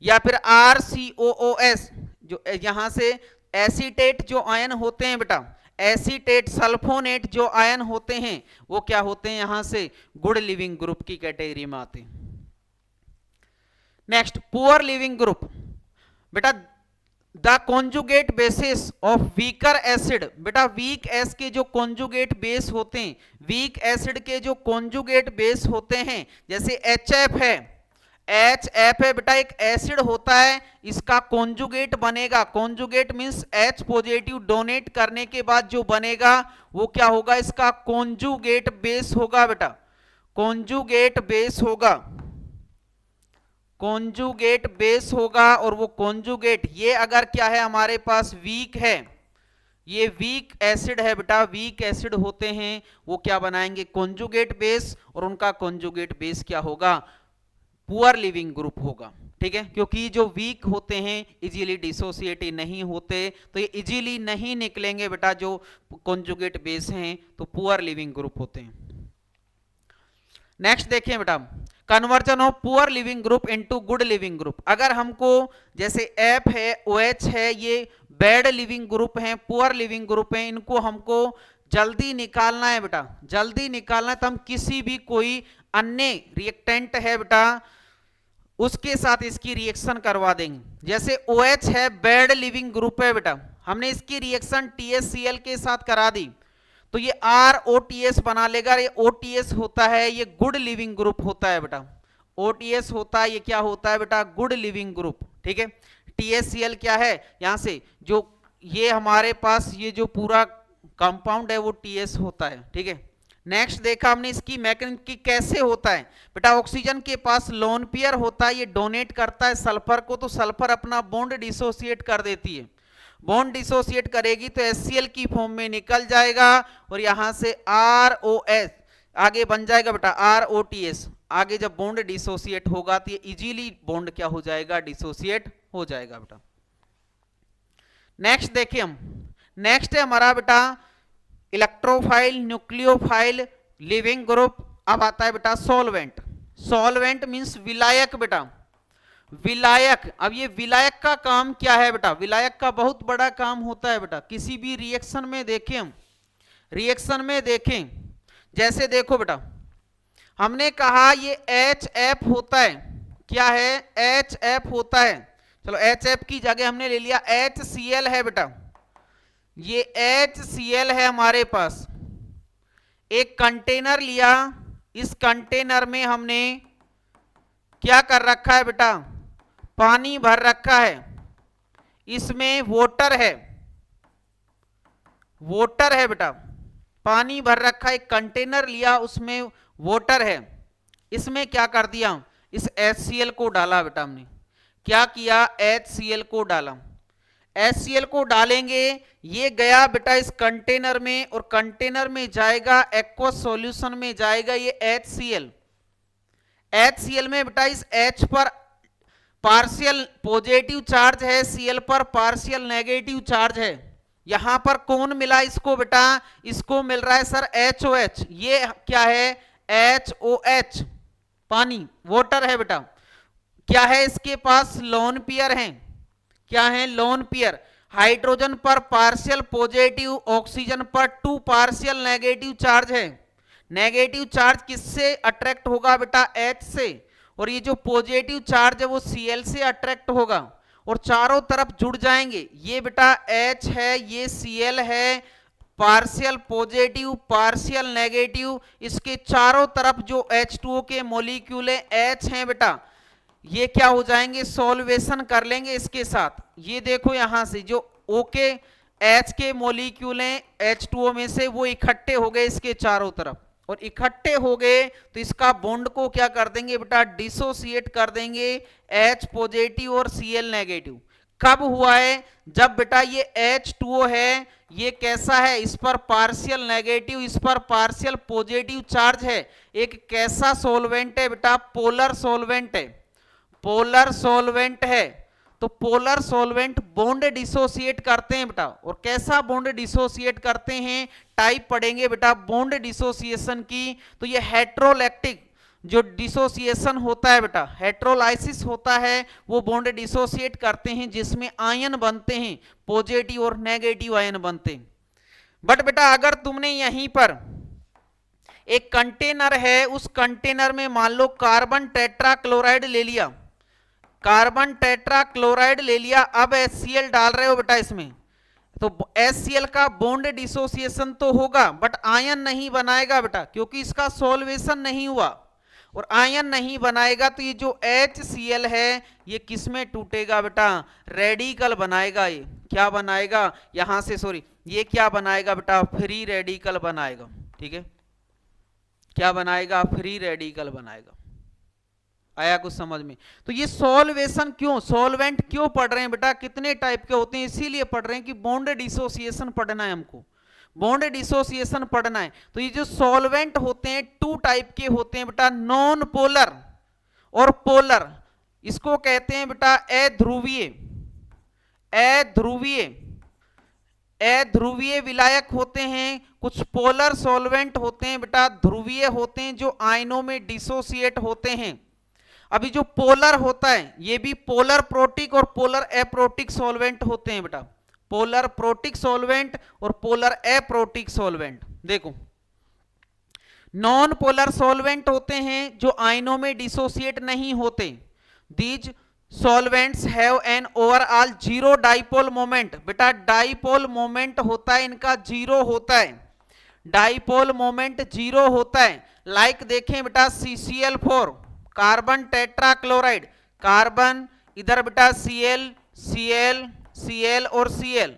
या फिर RCOOS, जो यहां से एसीटेट जो आयन होते हैं बेटा, एसीटेट सल्फोनेट जो आयन होते हैं, वो क्या होते हैं, यहां से गुड लिविंग ग्रुप की कैटेगरी में आते हैं। नेक्स्ट पुअर लिविंग ग्रुप बेटा, the conjugate basis of weaker acid, बेटा वीक एस के जो कॉन्जुगेट बेस होते हैं, वीक एसिड के जो कॉन्जुगेट बेस होते हैं, जैसे HF है, HF है बेटा, एक एसिड होता है, इसका कॉन्जुगेट बनेगा, conjugate means H positive donate करने के बाद जो बनेगा वो क्या होगा, इसका कॉन्जुगेट बेस होगा बेटा, कॉन्जुगेट बेस होगा, कॉन्जुगेट बेस होगा, और वो कॉन्जुगेट ये अगर क्या है हमारे पास वीक है, ये वीक एसिड है बेटा, वीक एसिड होते हैं, वो क्या बनाएंगे, कॉन्जुगेट बेस, और उनका कॉन्जुगेट बेस क्या होगा, पुअर लिविंग ग्रुप होगा, ठीक है, क्योंकि जो वीक होते हैं इजीली डिसोसिएट नहीं होते, तो ये इजीली नहीं निकलेंगे बेटा, जो कॉन्जुगेट बेस हैं तो पुअर लिविंग ग्रुप होते हैं। नेक्स्ट देखिए बेटा, conversion of poor leaving group into good leaving group. अगर हमको जैसे F है, OH है, ये बैड लिविंग ग्रुप हैं, पुअर लिविंग ग्रुप हैं, इनको हमको जल्दी निकालना है बेटा, जल्दी निकालना है, तो हम किसी भी कोई अन्य रिएक्टेंट है बेटा उसके साथ इसकी रिएक्शन करवा देंगे। जैसे OH है, बैड लिविंग ग्रुप है बेटा, हमने इसकी रिएक्शन THCl के साथ करा दी तो ये ROTS बना लेगा। ये OTS होता है, ये गुड लिविंग ग्रुप होता है बेटा। OTS होता है, ये क्या होता है बेटा, गुड लिविंग ग्रुप। ठीक है, THCl क्या है, यहां से जो ये हमारे पास ये जो पूरा कंपाउंड है वो TS होता है। ठीक है, नेक्स्ट देखा हमने इसकी मैकेनिज्म की कैसे होता है बेटा। ऑक्सीजन के पास लोन पेयर होता है, ये डोनेट करता है सल्फर को, तो सल्फर अपना बॉन्ड डिसोसिएट कर देती है। बॉन्ड डिसोसिएट करेगी तो HCl की फॉर्म में निकल जाएगा और यहां से ROS आगे बन जाएगा बेटा ROTS। आगे जब बॉन्ड डिसोसिएट होगा तो ये इजीली बॉन्ड क्या हो जाएगा, डिसोसिएट हो जाएगा बेटा। नेक्स्ट देखिए हम, नेक्स्ट है हमारा बेटा इलेक्ट्रोफाइल, न्यूक्लियोफाइल, लिविंग ग्रुप। अब आता है बेटा सॉल्वेंट। सॉल्वेंट मींस विलायक बेटा, विलायक। अब ये विलायक का काम क्या है बेटा, विलायक का बहुत बड़ा काम होता है बेटा। किसी भी रिएक्शन में देखें हम, रिएक्शन में देखें, जैसे देखो बेटा हमने कहा ये HF होता है, क्या है, HF होता है। चलो HF की जगह हमने ले लिया HCl है बेटा, ये HCl है हमारे पास। एक कंटेनर लिया, इस कंटेनर में हमने क्या कर रखा है बेटा, पानी भर रखा है, इसमें वाटर है, वाटर है बेटा, पानी भर रखा है। एक कंटेनर लिया उसमें वाटर है, इसमें क्या कर दिया, इस HCl को डाला बेटा। हमने क्या किया, HCl को डाला। HCl को डालेंगे, ये गया बेटा इस कंटेनर में और कंटेनर में जाएगा एक्वस सॉल्यूशन में जाएगा ये HCl। HCl में बेटा इस H पर पार्शियल पॉजिटिव चार्ज है, Cl पर पार्शियल नेगेटिव चार्ज है। यहां पर कौन मिला इसको बेटा, इसको मिल रहा है सर HOH। ये क्या है, HOH पानी, वाटर है बेटा। क्या है इसके पास, लोन पेयर है, क्या है, लोन पेयर। हाइड्रोजन पर पार्शियल पॉजिटिव, ऑक्सीजन पर 2 पार्शियल नेगेटिव चार्ज है। नेगेटिव चार्ज किससे अट्रैक्ट होगा बेटा, H से, और ये जो पॉजिटिव चार्ज है वो Cl से अट्रैक्ट होगा और चारों तरफ जुड़ जाएंगे। ये बेटा H है, ये Cl है, पार्शियल पॉजिटिव पार्शियल नेगेटिव, इसके चारों तरफ जो H2O के मॉलिक्यूल है H हैं बेटा, ये क्या हो जाएंगे, सॉल्वेशन कर लेंगे इसके साथ। ये देखो यहां से जो O के H के मॉलिक्यूल हैं H2O में से वो इकट्ठे हो गए इसके चारों तरफ, और इकट्ठे हो गए तो इसका बॉन्ड को क्या कर देंगे बेटा, डिसोसिएट कर देंगे H पॉजिटिव और Cl नेगेटिव। कब हुआ है, जब बेटा ये H2O है, ये कैसा है, इस पर पार्शियल नेगेटिव, इस पर पार्शियल पॉजिटिव चार्ज है। एक कैसा सॉल्वेंट है बेटा, पोलर सॉल्वेंट है, पोलर सॉल्वेंट है। तो पोलर सॉल्वेंट बॉन्ड डिसोसिएट करते हैं बेटा, और कैसा बॉन्ड डिसोसिएट करते हैं, टाइप पढ़ेंगे बेटा बॉन्ड डिसोसिएशन की। तो ये हेट्रोलैक्टिक जो डिसोसिएशन होता है बेटा, हेट्रोलाइसिस होता है, वो बॉन्ड डिसोसिएट करते हैं जिसमें आयन बनते हैं, पॉजिटिव और नेगेटिव आयन बनते हैं। बट बेटा अगर तुमने यहीं पर एक कंटेनर है, उस कंटेनर में मान लो कार्बन टेट्राक्लोराइड ले लिया, कार्बन टेट्राक्लोराइड ले लिया, अब HCl डाल रहे हो बेटा इसमें, तो HCl का बॉन्ड डिसोसिएशन तो होगा बट आयन नहीं बनाएगा बेटा, क्योंकि इसका सॉल्वेशन नहीं हुआ, और आयन नहीं बनाएगा तो ये जो HCl है ये किस में टूटेगा बेटा, रेडिकल बनाएगा। ये क्या बनाएगा, यहां से सॉरी, ये क्या बनाएगा बेटा, फ्री रेडिकल बनाएगा। ठीक है, क्या बनाएगा, फ्री रेडिकल बनाएगा। आया कुछ समझ में? तो ये सॉल्वेशन क्यों, सॉल्वेंट क्यों पढ़ रहे हैं बेटा, कितने टाइप के होते हैं, इसीलिए पढ़ रहे हैं कि बॉन्ड डिसोसिएशन पढ़ना है हमको, बॉन्ड डिसोसिएशन पढ़ना है। तो ये जो सॉल्वेंट होते हैं 2 टाइप के होते हैं बेटा, नॉन पोलर और पोलर। इसको कहते हैं बेटा अध्रुवीय, अध्रुवीय, अध्रुवीय विलायक होते हैं। कुछ पोलर सॉल्वेंट होते हैं बेटा, ध्रुवीय होते हैं, जो आयनों में डिसोसिएट होते हैं। अभी जो पोलर होता है ये भी पोलर प्रोटिक और पोलर एप्रोटिक सॉल्वेंट होते हैं बेटा, पोलर प्रोटिक सॉल्वेंट और पोलर एप्रोटिक सॉल्वेंट। देखो नॉन पोलर सॉल्वेंट होते हैं जो आयनों में डिसोसिएट नहीं होते। These solvents have an overall zero dipole moment. बेटा डाइपोल मोमेंट होता है इनका जीरो होता है, डाइपोल मोमेंट जीरो होता है। लाइक देखें बेटा CCl4 कार्बन टेट्राक्लोराइड, कार्बन इधर बेटा Cl Cl Cl और Cl,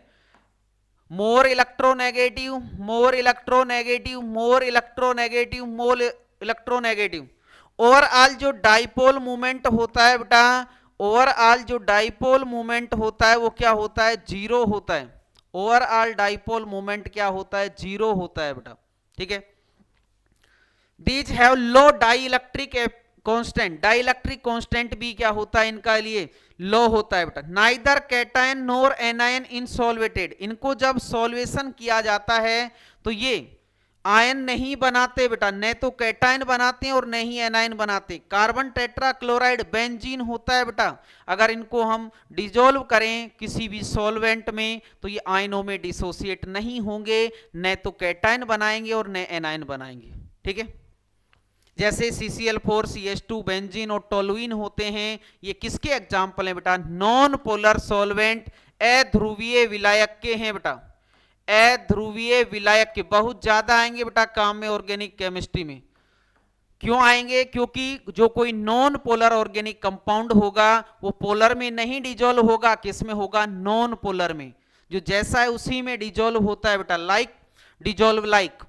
more electronegative more electronegative more electronegative more electronegative. Overall जो डाइपोल मूवमेंट होता है बेटा, ओवरऑल जो डाइपोल मूवमेंट होता है वो क्या होता है, जीरो होता है। ओवरऑल डाइपोल मूवमेंट क्या होता है, जीरो होता है बेटा, ठीक है। These have low dielectric constant, dielectric constant भी क्या होता है इनका लिए, लो होता है बेटा। नाइदर कैटायन नोर एनायन इन सॉल्वेटेड, इनको जब सॉल्वेशन किया जाता है तो ये आयन नहीं बनाते बेटा, न तो कैटायन बनाते हैं और न ही एनायन बनाते। कार्बन टेट्राक्लोराइड बेंजीन होता है बेटा, अगर इनको हम डिजोल्व करें किसी भी सॉल्वेंट में तो ये आयनों में डिसोसिएट नहीं होंगे, न तो कैटायन बनाएंगे और न एनायन बनाएंगे, ठीक है। जैसे CCl4 CH2 बेंजीन और टोलुइन होते हैं, ये किसके एग्जाम्पल हैं बेटा, नॉन पोलर सॉल्वेंट, अध्रुवीय विलायक के हैं बेटा, अध्रुवीय विलायक के। बहुत ज्यादा आएंगे बेटा काम में ऑर्गेनिक केमिस्ट्री में। क्यों आएंगे, क्योंकि जो कोई नॉन पोलर ऑर्गेनिक कंपाउंड होगा वो पोलर में नहीं डिजोल्व होगा, किसमें होगा, नॉन पोलर में। जो जैसा है उसी में डिजोल्व होता है बेटा, लाइक डिजोल्व लाइक।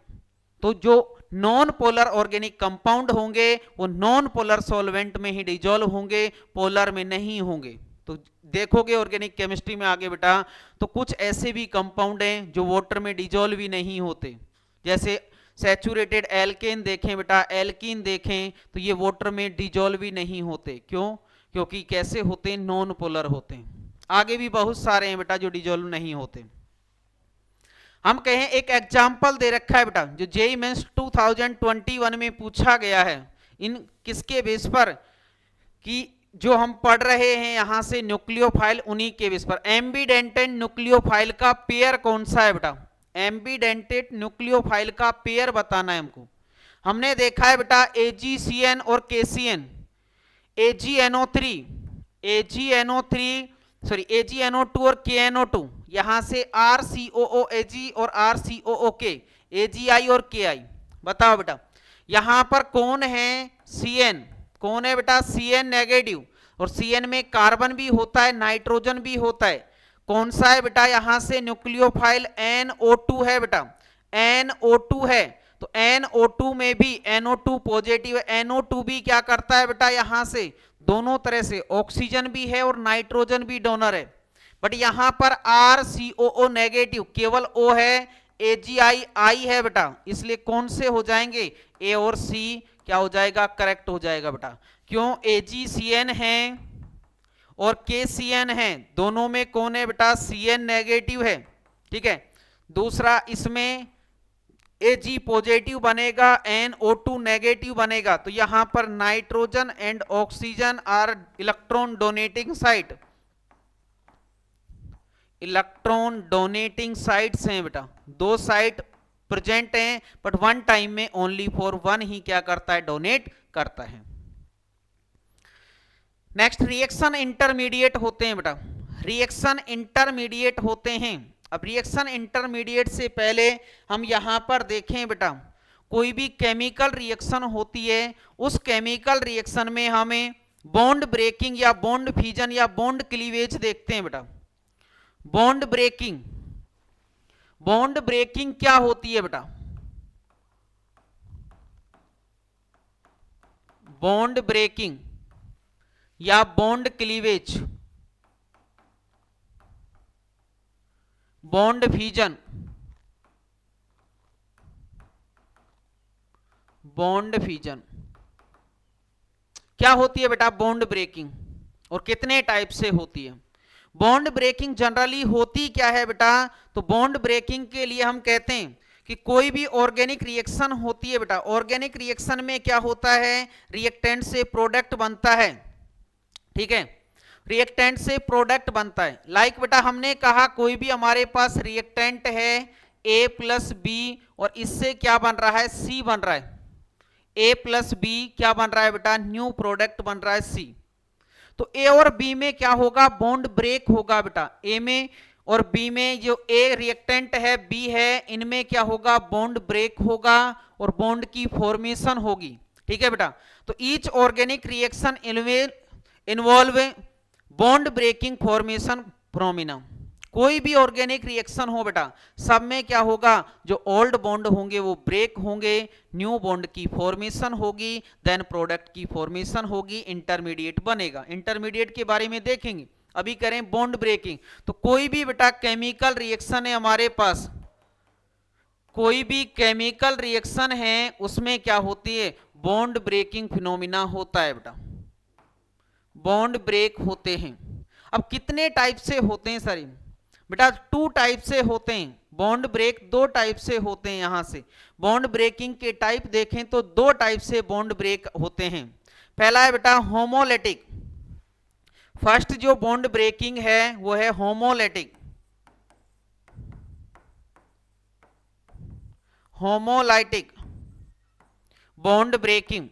तो जो नॉन पोलर ऑर्गेनिक कंपाउंड होंगे वो नॉन पोलर सॉल्वेंट में ही डिजोल्व होंगे, पोलर में नहीं होंगे। तो देखोगे ऑर्गेनिक केमिस्ट्री में आगे बेटा, तो कुछ ऐसे भी कंपाउंड हैं जो वाटर में डिजोल्व ही नहीं होते। जैसे सैचुरेटेड एल्केन देखें बेटा, एल्कीन देखें तो ये वाटर में डिजोल्व ही नहीं होते। क्यों, क्योंकि कैसे होते हैं, नॉन पोलर होते हैं। आगे भी बहुत सारे हैं बेटा जो डिजोल्व नहीं होते। हम कहें एक एग्जाम्पल दे रखा है बेटा जो जेईई मेंस 2021 में पूछा गया है, इन किसके बेस पर, कि जो हम पढ़ रहे हैं यहां से न्यूक्लियोफाइल, उन्हीं के बेस पर। एम्बीडेंटेड न्यूक्लियोफाइल का पेयर कौन सा है बेटा, एम्बीडेंटेड न्यूक्लियोफाइल का पेयर बताना है हमको। हमने देखा है बेटा AgCN और KCN, AgNO2 और KNO2, यहां से RCOOAg और RCOOK, AgI और KI। बताओ बेटा यहां पर कौन है, CN, कौन है बेटा, CN नेगेटिव, और CN में कार्बन भी होता है, नाइट्रोजन भी होता है। कौन सा है बेटा, यहां से न्यूक्लियोफाइल NO2 है बेटा, NO2 है। तो NO2 में भी NO2 पॉजिटिव है, NO2 भी क्या करता है बेटा, यहां से दोनों तरह से ऑक्सीजन भी है और नाइट्रोजन भी डोनर है। बट यहां पर RCOO नेगेटिव, केवल O है, AgI I है बेटा, इसलिए कौन से हो जाएंगे, A और C क्या हो जाएगा, करेक्ट हो जाएगा बेटा। क्यों, AgCN है और KCN है, दोनों में कौन है बेटा, CN नेगेटिव है, ठीक है। दूसरा इसमें Ag पॉजिटिव बनेगा, NO2 नेगेटिव बनेगा। तो यहां पर nitrogen and oxygen are electron donating site, electron donating sites हैं बेटा, दो साइट प्रेजेंट हैं, बट वन टाइम में ओनली फॉर वन ही क्या करता है, डोनेट करता है। नेक्स्ट रिएक्शन इंटरमीडिएट होते हैं बेटा, रिएक्शन इंटरमीडिएट होते हैं। अब रिएक्शन इंटरमीडिएट से पहले हम यहां पर देखें बेटा, कोई भी केमिकल रिएक्शन होती है, उस केमिकल रिएक्शन में हमें बॉन्ड ब्रेकिंग या बॉन्ड फ्यूजन या बॉन्ड क्लीवेज देखते हैं बेटा। बॉन्ड ब्रेकिंग, बॉन्ड ब्रेकिंग क्या होती है बेटा, बॉन्ड ब्रेकिंग या bond cleavage, bond fusion, bond fusion क्या होती है बेटा, बॉन्ड ब्रेकिंग, और कितने टाइप से होती है। बॉन्ड ब्रेकिंग जनरली होती क्या है बेटा, तो बॉन्ड ब्रेकिंग के लिए हम कहते हैं कि कोई भी ऑर्गेनिक रिएक्शन होती है बेटा, ऑर्गेनिक रिएक्शन में क्या होता है, रिएक्टेंट से प्रोडक्ट बनता है, ठीक है, रिएक्टेंट से प्रोडक्ट बनता है। लाइक बेटा हमने कहा कोई भी हमारे पास रिएक्टेंट है A + B और इससे क्या बन रहा है, C बन रहा है, ए प्लस बी क्या बन रहा है बेटा, न्यू प्रोडक्ट बन रहा है सी। तो ए और बी में क्या होगा, बॉन्ड ब्रेक होगा बेटा। ए में और बी में जो ए रिएक्टेंट है, बी है, इनमें क्या होगा, बॉन्ड ब्रेक होगा और बॉन्ड की फॉर्मेशन होगी। ठीक है बेटा। तो each organic reaction involve bond breaking formation फ्रोमिना। कोई भी ऑर्गेनिक रिएक्शन हो बेटा, सब में क्या होगा, जो ओल्ड बॉन्ड होंगे वो ब्रेक होंगे, न्यू बॉन्ड की फॉर्मेशन होगी, देन प्रोडक्ट की फॉर्मेशन होगी, इंटरमीडिएट बनेगा। इंटरमीडिएट के बारे में देखेंगे, अभी करें बॉन्ड ब्रेकिंग। तो कोई भी बेटा केमिकल रिएक्शन है हमारे पास, कोई भी केमिकल रिएक्शन है उसमें क्या होती है, बॉन्ड ब्रेकिंग फिनोमिना होता है बेटा, बॉन्ड ब्रेक होते हैं। अब कितने टाइप से होते हैं सर, बेटा 2 टाइप से होते हैं बॉन्ड ब्रेक, 2 टाइप से होते हैं। यहां से बॉन्ड ब्रेकिंग के टाइप देखें तो 2 टाइप से बॉन्ड ब्रेक होते हैं। पहला है बेटा होमोलेटिक। फर्स्ट जो बॉन्ड ब्रेकिंग है वो है homolytic, homolytic bond breaking,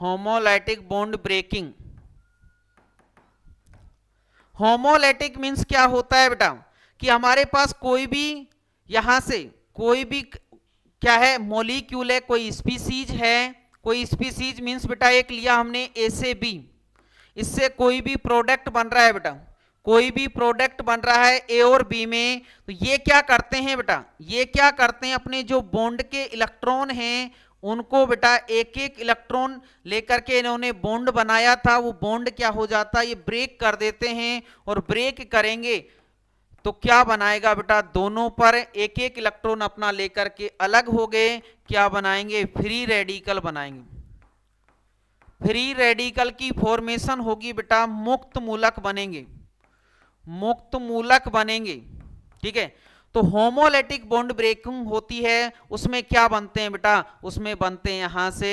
homolytic bond breaking. Homolytic means क्या होता है बेटा, कि हमारे पास कोई भी यहां से कोई भी क्या है, मॉलिक्यूल है, कोई स्पीसीज है, कोई स्पीसीज मींस बेटा एक लिया हमने ए से बी, इससे कोई भी प्रोडक्ट बन रहा है बेटा, कोई भी प्रोडक्ट बन रहा है ए और बी में। तो ये क्या करते हैं बेटा, ये क्या करते हैं, अपने जो बॉन्ड के इलेक्ट्रॉन हैं उनको बेटा एक एक इलेक्ट्रॉन लेकर के इन्होंने बॉन्ड बनाया था, वो बॉन्ड क्या हो जाता है, ये ब्रेक कर देते हैं। और ब्रेक करेंगे तो क्या बनाएगा बेटा, दोनों पर एक एक इलेक्ट्रॉन अपना लेकर के अलग हो गए, क्या बनाएंगे, फ्री रेडिकल बनाएंगे। फ्री रेडिकल की फॉर्मेशन होगी बेटा, मुक्त मूलक बनेंगे, मुक्त मूलक बनेंगे। ठीक है। तो होमोलेटिक बॉन्ड ब्रेकिंग होती है, उसमें क्या बनते हैं बेटा, उसमें बनते हैं यहां से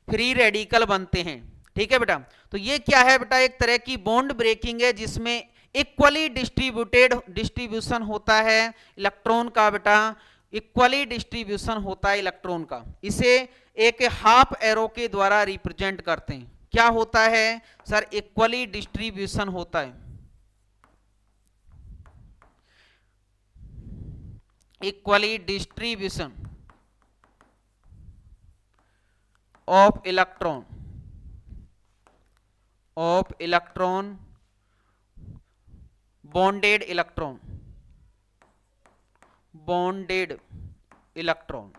फ्री रेडिकल बनते हैं। ठीक है बेटा। तो ये क्या है बेटा, एक तरह की बॉन्ड ब्रेकिंग है जिसमें इक्वली डिस्ट्रीब्यूटेड डिस्ट्रीब्यूशन होता है इलेक्ट्रॉन का बेटा, इक्वली डिस्ट्रीब्यूशन होता है इलेक्ट्रॉन का। इसे एक हाफ एरो के द्वारा रिप्रेजेंट करते हैं। क्या होता है सर, इक्वली डिस्ट्रीब्यूशन होता है, equally distribution of electron, of electron, bonded electron, bonded electron,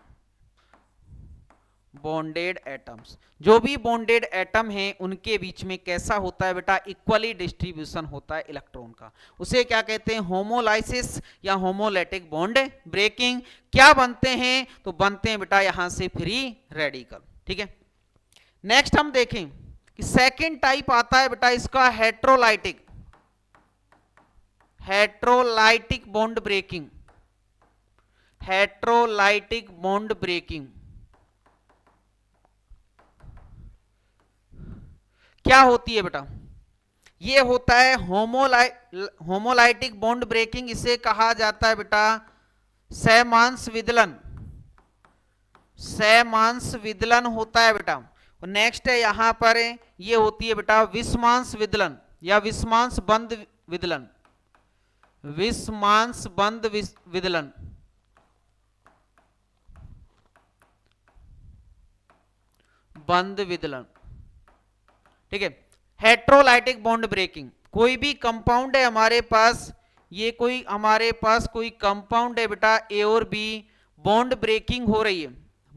bonded atoms. जो भी बॉन्डेड एटम हैं उनके बीच में कैसा होता है बेटा, इक्वली डिस्ट्रीब्यूशन होता है इलेक्ट्रॉन का। उसे क्या कहते हैं, होमोलाइसिस या होमोलेटिक बॉन्ड ब्रेकिंग। क्या बनते हैं, तो बनते हैं बेटा यहां से फ्री रेडिकल। ठीक है। नेक्स्ट हम देखें कि सेकेंड टाइप आता है बेटा इसका heterolytic, heterolytic bond breaking, heterolytic bond breaking. क्या होती है बेटा, ये होता है होमोलाइटिक बॉन्ड ब्रेकिंग। इसे कहा जाता है बेटा सैमांस विदलन, सैमांस विदलन होता है बेटा। और नेक्स्ट है यहां पर ये होती है बेटा विस्मांस विदलन या विस्मांस बंद विदलन, विस्मांस बंद विदलन, बंद विदलन। ठीक है। हेट्रोलाइटिक बॉन्ड ब्रेकिंग, कोई भी कंपाउंड है हमारे पास, ये कोई हमारे पास कोई कंपाउंड है बेटा ए और बी, बॉन्ड ब्रेकिंग हो रही है,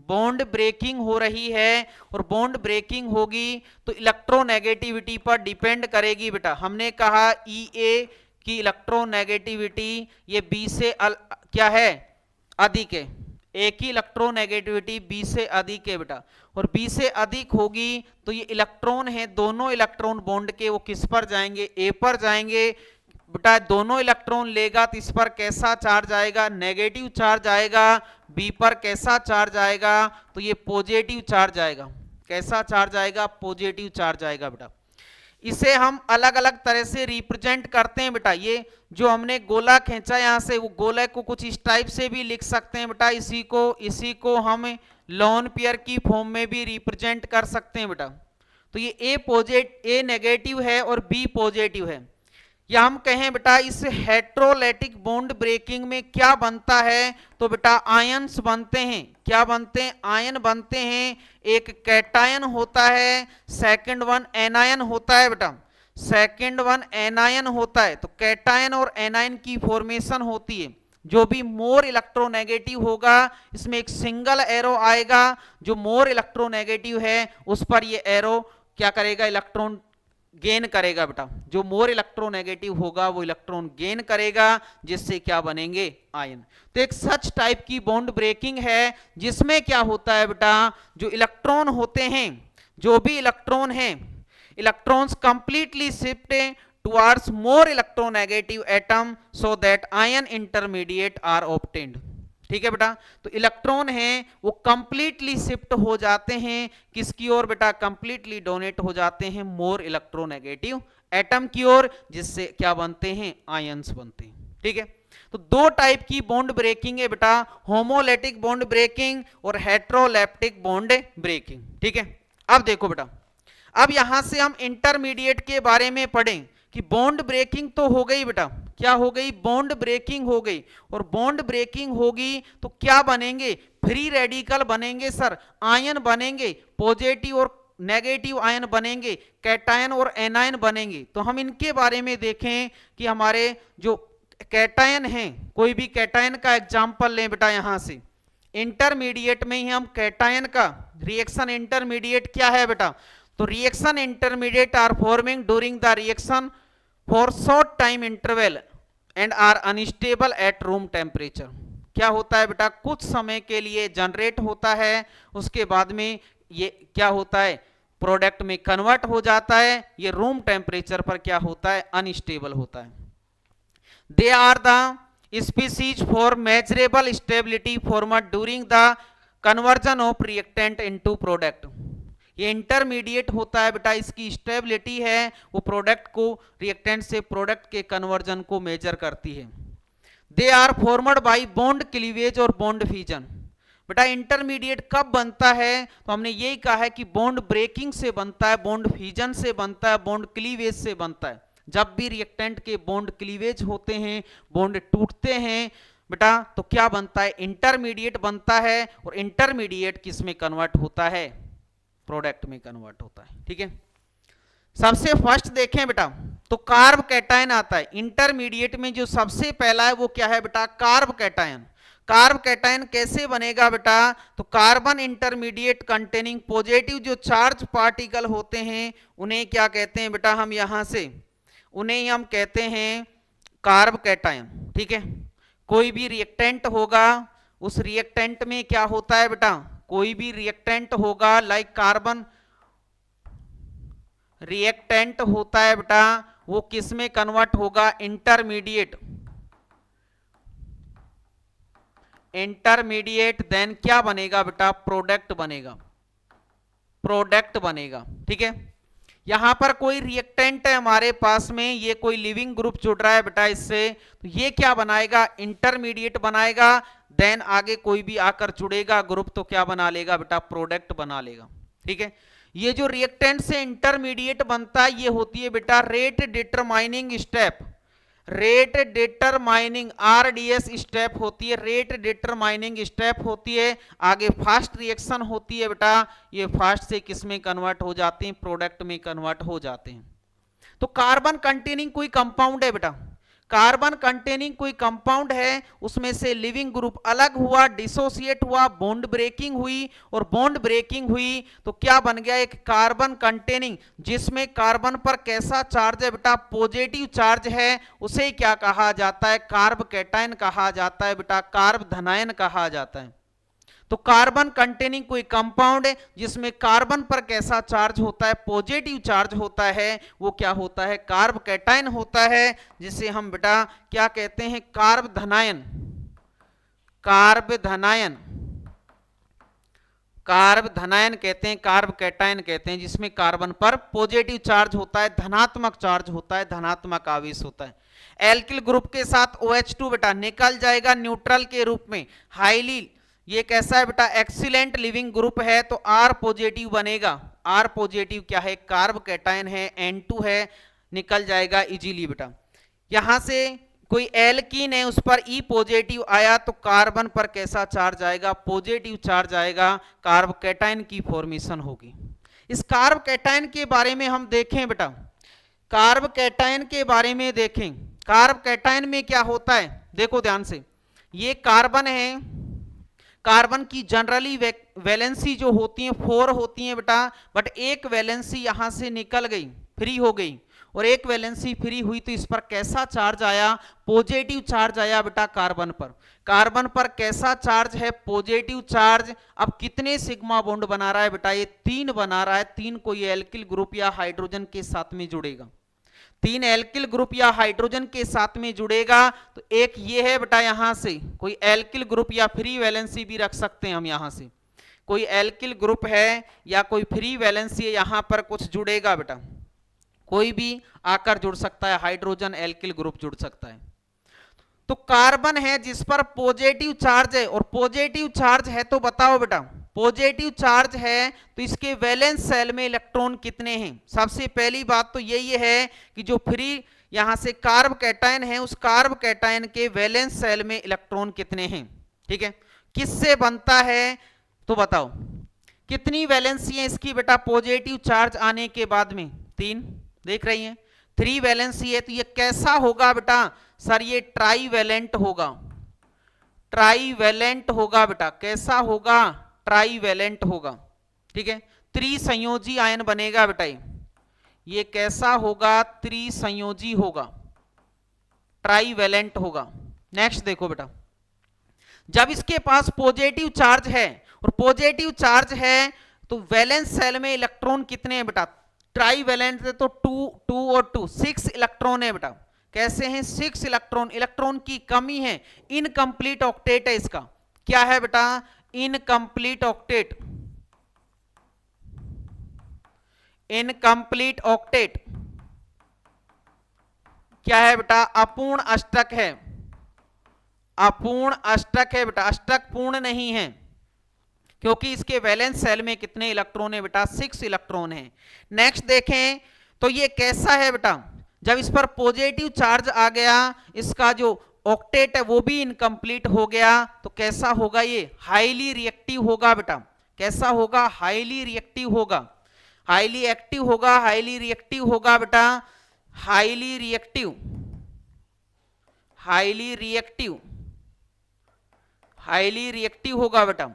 बॉन्ड ब्रेकिंग हो रही है। और बॉन्ड ब्रेकिंग होगी तो इलेक्ट्रोनेगेटिविटी पर डिपेंड करेगी बेटा। हमने कहा ई ए की इलेक्ट्रोनेगेटिविटी ये बी से क्या है, अधिक है, ए की इलेक्ट्रोनेगेटिविटी बी से अधिक है बेटा। और बी से अधिक होगी तो ये इलेक्ट्रॉन है, दोनों इलेक्ट्रॉन बॉन्ड के वो किस पर जाएंगे, ए पर जाएंगे बेटा। दोनों इलेक्ट्रॉन लेगा तो इस पर कैसा चार्ज आएगा, नेगेटिव चार्ज आएगा। बी पर कैसा चार्ज आएगा, तो ये पॉजिटिव चार्ज आएगा। कैसा चार्ज आएगा, पॉजिटिव चार्ज आएगा बेटा। इसे हम अलग अलग तरह से रिप्रेजेंट करते हैं बेटा। ये जो हमने गोला खींचा यहाँ से, वो गोले को कुछ इस टाइप से भी लिख सकते हैं बेटा। इसी को हम लोन पेयर की फॉर्म में भी रिप्रेजेंट कर सकते हैं बेटा। तो ये ए नेगेटिव है और बी पॉजिटिव है। या हम कहें बेटा इस हेट्रोलाइटिक बॉन्ड ब्रेकिंग में क्या बनता है, तो बेटा आयंस बनते हैं। क्या बनते हैं? आयन बनते हैं। एक कैटायन होता है, सेकंड वन एनायन होता है बेटा। सेकंड वन एनायन होता है। तो कैटायन और एनायन की फॉर्मेशन होती है। जो भी मोर इलेक्ट्रोनेगेटिव होगा, इसमें एक सिंगल एरो आएगा। जो मोर इलेक्ट्रोनेगेटिव है उस पर ये एरो क्या करेगा? इलेक्ट्रॉन गेन करेगा बेटा। जो मोर इलेक्ट्रोनेगेटिव होगा वो इलेक्ट्रॉन गेन करेगा, जिससे क्या बनेंगे? आयन। तो एक सच टाइप की बॉन्ड ब्रेकिंग है जिसमें क्या होता है बेटा, जो इलेक्ट्रॉन होते हैं, जो भी इलेक्ट्रॉन हैं, electrons completely shift towards more electronegative atom so that ion intermediate are obtained. ठीक है बेटा। तो इलेक्ट्रॉन हैं वो कंप्लीटली शिफ्ट हो जाते हैं किसकी ओर बेटा? कंप्लीटली डोनेट हो जाते हैं मोर इलेक्ट्रोनेगेटिव एटम की ओर, जिससे क्या बनते हैं? आयंस बनते हैं। ठीक है। तो दो टाइप की बॉन्ड ब्रेकिंग है बेटा, होमोलैटिक बॉन्ड ब्रेकिंग और हेट्रोलैप्टिक बॉन्ड ब्रेकिंग। ठीक है। अब देखो बेटा, अब यहां से हम इंटरमीडिएट के बारे में पढ़ें कि बॉन्ड ब्रेकिंग तो हो गई बेटा। क्या हो गई? बॉन्ड ब्रेकिंग हो गई। और बॉन्ड ब्रेकिंग होगी तो क्या बनेंगे? फ्री रेडिकल बनेंगे सर, आयन बनेंगे, पॉजिटिव और नेगेटिव आयन बनेंगे, कैटायन और एनायन बनेंगे। तो हम इनके बारे में देखें कि हमारे जो कैटायन हैं, कोई भी कैटायन का एग्जाम्पल लें बेटा। यहां से इंटरमीडिएट में ही हम कैटायन का रिएक्शन इंटरमीडिएट क्या है बेटा? तो reaction intermediate are forming during the reaction for short time interval and are unstable at room temperature. क्या होता है बेटा? कुछ समय के लिए जनरेट होता है, उसके बाद में ये क्या होता है? प्रोडक्ट में कन्वर्ट हो जाता है। ये रूम टेम्परेचर पर क्या होता है? अनस्टेबल होता है। They are the species for measurable stability formed during the conversion of reactant into product. ये इंटरमीडिएट होता है बेटा, इसकी स्टेबिलिटी है वो प्रोडक्ट को रिएक्टेंट से प्रोडक्ट के कन्वर्जन को मेजर करती है। They are formed by bond cleavage और बॉन्ड फ्यूजन। बेटा इंटरमीडिएट कब बनता है? तो हमने यही कहा है कि बॉन्ड ब्रेकिंग से बनता है, बॉन्ड फ्यूजन से बनता है, बॉन्ड क्लीवेज से बनता है। जब भी रिएक्टेंट के बॉन्ड क्लीवेज होते हैं, बॉन्ड टूटते हैं बेटा, तो क्या बनता है? इंटरमीडिएट बनता है। और इंटरमीडिएट किस में कन्वर्ट होता है? प्रोडक्ट में कन्वर्ट होता है। ठीक है। सबसे फर्स्ट देखें बेटा तो कार्ब कैटायन आता है। इंटरमीडिएट में जो सबसे पहला है वो क्या है बेटा? Carb cation. कार्ब कैटायन कैसे बनेगा बेटा? तो कार्बन इंटरमीडिएट कंटेनिंग पॉजिटिव जो चार्ज पार्टिकल होते हैं उन्हें क्या कहते हैं बेटा? हम यहां से उन्हें ही हम कहते हैं कार्ब कैटायन। ठीक है। कोई भी रिएक्टेंट होगा, उस रिएक्टेंट में क्या होता है बेटा? कोई भी रिएक्टेंट होगा, लाइक कार्बन रिएक्टेंट होता है बेटा, वो किस में कन्वर्ट होगा? इंटरमीडिएट। इंटरमीडिएट देन क्या बनेगा बेटा? प्रोडक्ट बनेगा। प्रोडक्ट बनेगा। ठीक है। यहां पर कोई रिएक्टेंट है हमारे पास में, ये कोई लिविंग ग्रुप जुड़ रहा है बेटा इससे, तो ये क्या बनाएगा? इंटरमीडिएट बनाएगा। देन आगे कोई भी आकर जुड़ेगा ग्रुप तो क्या बना लेगा बेटा? प्रोडक्ट बना लेगा। ठीक है। ये जो रिएक्टेंट से इंटरमीडिएट बनता है ये होती है बेटा rate determining step. Rate determining RDS step होती है, रेट डिटरमाइनिंग स्टेप होती है। आगे फास्ट रिएक्शन होती है बेटा, ये फास्ट से किस में कन्वर्ट हो जाते हैं? प्रोडक्ट में कन्वर्ट हो जाते हैं। तो कार्बन कंटेनिंग कोई कंपाउंड है बेटा, कार्बन कंटेनिंग कोई कंपाउंड है, उसमें से लिविंग ग्रुप अलग हुआ, डिसोसिएट हुआ, बॉन्ड ब्रेकिंग हुई, और बॉन्ड ब्रेकिंग हुई तो क्या बन गया? एक कार्बन कंटेनिंग, जिसमें कार्बन पर कैसा चार्ज है बेटा? पॉजिटिव चार्ज है। उसे क्या कहा जाता है? कार्ब कैटायन कहा जाता है बेटा, कार्ब धनायन कहा जाता है। तो कार्बन कंटेनिंग कोई कंपाउंड है जिसमें कार्बन पर कैसा चार्ज होता है? पॉजिटिव चार्ज होता है, वो क्या होता है? कार्ब कैटायन होता है, जिसे हम बेटा क्या कहते हैं? कार्ब धनायन। कार्ब धनायन, कार्ब धनायन कहते हैं, कार्ब कैटायन कहते हैं, जिसमें कार्बन पर पॉजिटिव चार्ज होता है, धनात्मक चार्ज होता है, धनात्मक आवेश होता है। एल्किल ग्रुप के साथ OH2 बेटा निकल जाएगा न्यूट्रल के रूप में, हाईली, ये कैसा है बेटा, एक्सीलेंट लिविंग ग्रुप है, तो R पॉजिटिव बनेगा। R पॉजिटिव क्या है, कार्ब कैटायन है, N2 है, निकल जाएगा इजीली बेटा। यहां से कोई एल्कीन है, उस पर E पॉजिटिव आया तो कार्बन पर कैसा चार्ज आएगा, पॉजिटिव चार्ज आएगा, कार्ब कैटायन की फॉर्मेशन होगी। इस कार्ब कैटायन के बारे में हम देखें बेटा, कार्ब कैटायन के बारे में देखें। कार्ब कैटायन में क्या होता है, देखो ध्यान से, ये कार्बन है, कार्बन की जनरली वैलेंसी जो होती है 4 होती है बेटा, बट एक वैलेंसी यहां से निकल गई, फ्री हो गई, और एक वैलेंसी फ्री हुई तो इस पर कैसा चार्ज आया, पॉजिटिव चार्ज आया बेटा कार्बन पर। कार्बन पर कैसा चार्ज है, पॉजिटिव चार्ज। अब कितने सिग्मा बॉन्ड बना रहा है बेटा, ये 3 बना रहा है, 3 को ये एल्किल ग्रुप या हाइड्रोजन के साथ में जुड़ेगा, 3 एल्किल ग्रुप या हाइड्रोजन के साथ में जुड़ेगा। तो एक ये है बेटा, यहां से कोई एल्किल ग्रुप या फ्री वैलेंसी भी रख सकते हैं हम, यहां से कोई एल्किल ग्रुप है या कोई फ्री वैलेंसी है, यहां पर कुछ जुड़ेगा बेटा, कोई भी आकर जुड़ सकता है, हाइड्रोजन एल्किल ग्रुप जुड़ सकता है। तो कार्बन है जिस पर पॉजिटिव चार्ज है, और पॉजिटिव चार्ज है तो बताओ बेटा, पॉजिटिव चार्ज है तो इसके वैलेंस सेल में इलेक्ट्रॉन कितने हैं। सबसे पहली बात तो यही है कि जो फ्री यहां से कार्ब कैटायन है, उस कार्ब कैटायन के वैलेंस सेल में इलेक्ट्रॉन कितने हैं, ठीक है। किससे बनता है तो बताओ, कितनी वैलेंसी है इसकी बेटा, पॉजिटिव चार्ज आने के बाद में 3, देख रही हैं, 3 वैलेंसी है, तो ये कैसा होगा बेटा, सर ये ट्राईवैलेंट होगा, ट्राईवैलेंट होगा बेटा, कैसा होगा, ट्राईवैलेंट होगा, ठीक है, त्रिसंयोजी आयन बनेगा बेटा, ये कैसा होगा, त्रिसंयोजी होगा, ट्राईवैलेंट होगा। नेक्स्ट देखो बेटा, जब इसके पास पॉजिटिव चार्ज है, और पॉजिटिव चार्ज है तो वैलेंस सेल में इलेक्ट्रॉन कितने हैं बेटा, ट्राईवैलेंट है तो 2 और 2 6 इलेक्ट्रॉन है बेटा, कैसे हैं, 6 इलेक्ट्रॉन, इलेक्ट्रॉन की कमी है, इनकम्प्लीट ऑक्टेट है इसका, क्या है बेटा, इनकम्प्लीट ऑक्टेट, इनकम्प्लीट ऑक्टेट क्या है बेटा, अपूर्ण अष्टक है, अपूर्ण अष्टक है बेटा, अष्टक पूर्ण नहीं है, क्योंकि इसके वैलेंस सेल में कितने इलेक्ट्रॉन है बेटा, 6 इलेक्ट्रॉन है। नेक्स्ट देखें तो ये कैसा है बेटा, जब इस पर पॉजिटिव चार्ज आ गया, इसका जो ऑक्टेट है वो भी इनकम्प्लीट हो गया, तो कैसा होगा, ये हाईली रिएक्टिव होगा बेटा, कैसा होगा, हाईली रिएक्टिव होगा, हाईली एक्टिव होगा, हाईली रिएक्टिव होगा बेटा, highly reactive, highly reactive, highly reactive होगा बेटा,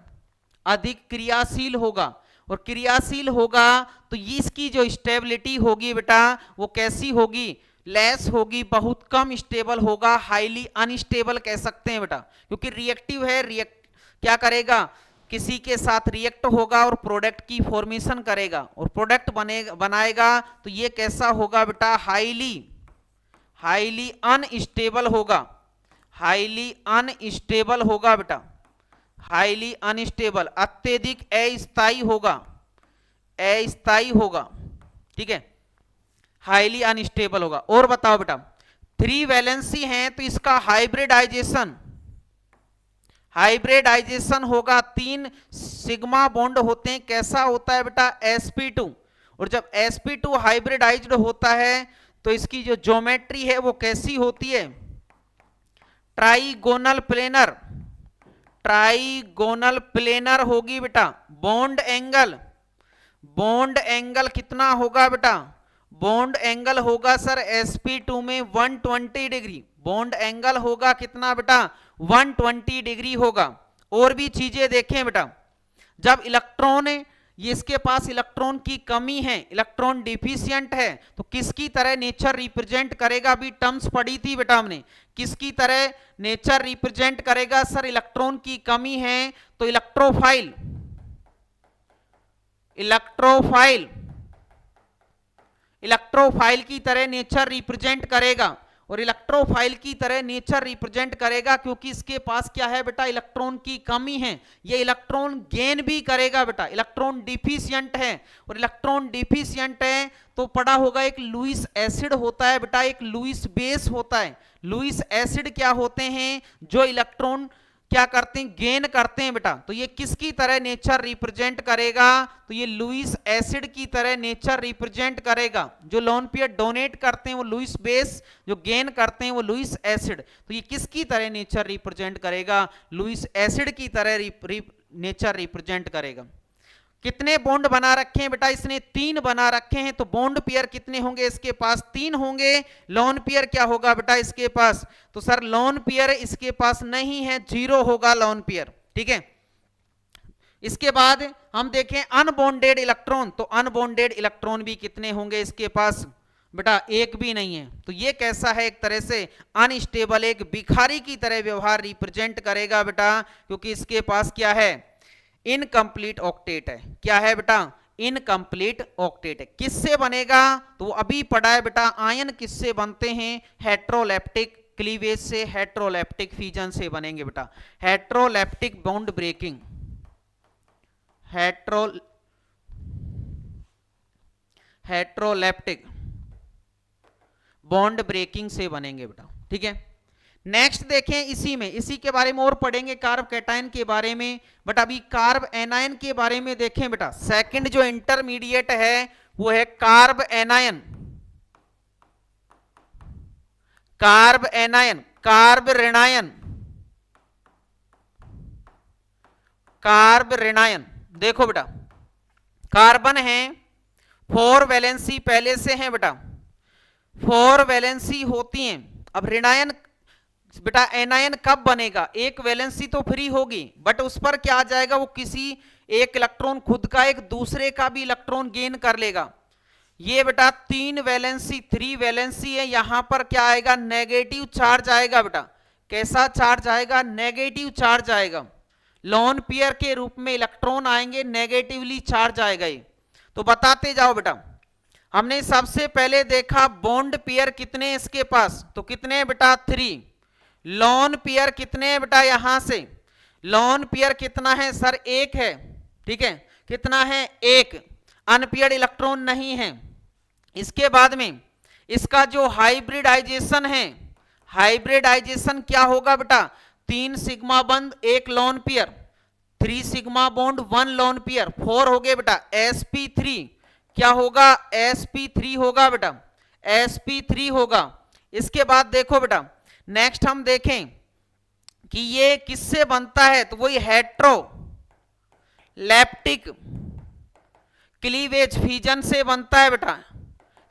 अधिक क्रियाशील होगा, और क्रियाशील होगा तो इसकी जो स्टेबिलिटी होगी बेटा वो कैसी होगी, लेस होगी, बहुत कम स्टेबल होगा, हाईली अनस्टेबल कह सकते हैं बेटा, क्योंकि रिएक्टिव है, क्या करेगा, किसी के साथ रिएक्ट होगा और प्रोडक्ट की फॉर्मेशन करेगा और प्रोडक्ट बनाएगा, तो ये कैसा होगा बेटा, हाईली, हाईली अनस्टेबल होगा, हाईली अनस्टेबल होगा बेटा, हाईली अनस्टेबल, अत्यधिक अस्थायी होगा, अस्थायी होगा, ठीक है, हाईली अनस्टेबल होगा। और बताओ बेटा, 3 वैलेंसी हैं तो इसका हाइब्रिडाइजेशन, हाइब्रिडाइजेशन होगा, 3 सिग्मा बॉन्ड होते हैं, कैसा होता है बेटा, sp2, और जब sp2 हाइब्रिडाइज्ड होता है तो इसकी जो ज्योमेट्री है वो कैसी होती है, ट्राइगोनल प्लेनर, ट्राइगोनल प्लेनर होगी बेटा। बॉन्ड एंगल, बॉन्ड एंगल कितना होगा बेटा, बॉन्ड एंगल होगा सर sp2 में 120 डिग्री, बॉन्ड एंगल होगा कितना बेटा, 120 डिग्री होगा। और भी चीजें देखें बेटा, जब इलेक्ट्रॉन ये इसके पास इलेक्ट्रॉन की कमी है, इलेक्ट्रॉन डिफिशिएंट है, तो किसकी तरह नेचर रिप्रेजेंट करेगा, भी टर्म्स पढ़ी थी बेटा हमने, किसकी तरह नेचर रिप्रेजेंट करेगा, सर इलेक्ट्रॉन की कमी है तो इलेक्ट्रोफाइल, इलेक्ट्रोफाइल, इलेक्ट्रोफाइल की तरह नेचर रिप्रेजेंट करेगा। और इलेक्ट्रोफाइल की तरह नेचर रिप्रेजेंट करेगा, क्योंकि इसके पास क्या है बेटा, इलेक्ट्रॉन की कमी है। ये इलेक्ट्रॉन गेन भी करेगा बेटा, इलेक्ट्रॉन डिफिशिएंट है, और इलेक्ट्रॉन डिफिशिएंट है तो पढ़ा होगा एक लुईस एसिड होता है बेटा, एक लुईस बेस होता है। लुईस एसिड क्या होते हैं, जो इलेक्ट्रॉन क्या करते हैं, गेन करते हैं बेटा। तो ये किसकी तरह नेचर रिप्रेजेंट करेगा, तो ये लुईस एसिड की तरह नेचर रिप्रेजेंट करेगा। जो लोन पेयर डोनेट करते हैं वो लुईस बेस, जो गेन करते हैं वो लुईस एसिड। तो ये किसकी तरह नेचर रिप्रेजेंट करेगा, लुईस एसिड की तरह नेचर रिप्रेजेंट करेगा। कितने बॉन्ड बना रखे हैं बेटा, इसने 3 बना रखे हैं, तो बॉन्ड पेयर कितने होंगे, इसके पास 3 होंगे। लोन पेयर क्या होगा बेटा इसके पास, तो सर लोन पेयर इसके पास नहीं है, 0 होगा लोन पेयर, ठीक है। इसके बाद हम देखें अनबॉन्डेड इलेक्ट्रॉन, तो अनबॉन्डेड इलेक्ट्रॉन भी कितने होंगे इसके पास बेटा, 1 भी नहीं है। तो ये कैसा है, एक तरह से अनस्टेबल, एक भिखारी की तरह व्यवहार रिप्रेजेंट करेगा बेटा, क्योंकि इसके पास क्या है, इनकम्प्लीट ऑक्टेट है। क्या है बेटा, इनकम्प्लीट ऑक्टेट है। किससे बनेगा, तो अभी पढ़ा है बेटा, आयन किससे बनते हैं, हेट्रोलेप्टिक क्लीवेज से, हेट्रोलेप्टिक फ्यूजन से बनेंगे बेटा। Heteroleptic bond breaking, heteroleptic bond breaking से बनेंगे बेटा, ठीक है। नेक्स्ट देखें, इसी के बारे में और पढ़ेंगे, कार्ब कैटायन के बारे में, बट अभी कार्ब एनायन के बारे में देखें बेटा। सेकंड जो इंटरमीडिएट है वो है कार्ब एनायन, कार्ब एनायन, कार्ब ऋणायन, कार्ब ऋणायन। देखो बेटा, कार्बन है, 4 वैलेंसी पहले से है बेटा, 4 वैलेंसी होती हैं। अब ऋणायन बेटा, एनायन कब बनेगा, एक वैलेंसी तो फ्री होगी, बट उस पर क्या आ जाएगा, वो किसी एक इलेक्ट्रॉन खुद का एक दूसरे का भी इलेक्ट्रॉन गेन कर लेगा। ये बेटा 3 वैलेंसी, 3 वैलेंसी है, यहां पर क्या आएगा, नेगेटिव चार्ज आएगा बेटा। कैसा चार्ज आएगा, नेगेटिव चार्ज आएगा। लोन पेयर के रूप में इलेक्ट्रॉन आएंगे, नेगेटिवली चार्ज आएगा ये। तो बताते जाओ बेटा। हमने सबसे पहले देखा बॉन्ड पेयर कितने इसके पास, तो कितने बेटा, 3। लोन पेयर कितने हैं बेटा, यहां से लोन पेयर कितना है सर, 1 है, ठीक है। कितना है, 1। अनपेयर्ड इलेक्ट्रॉन नहीं है। इसके बाद में इसका जो हाइब्रिडाइजेशन है, हाइब्रिडाइजेशन क्या होगा बेटा, 3 सिग्मा बंद 1 lone pair, 3 sigma bond 1 lone pair, 4 हो गए बेटा, sp3 क्या होगा, sp3 होगा बेटा, sp3 होगा। इसके बाद देखो बेटा, नेक्स्ट हम देखें कि ये किससे बनता है, तो वही हेट्रोलैप्टिक क्लीवेज फ्यूजन से बनता है बेटा,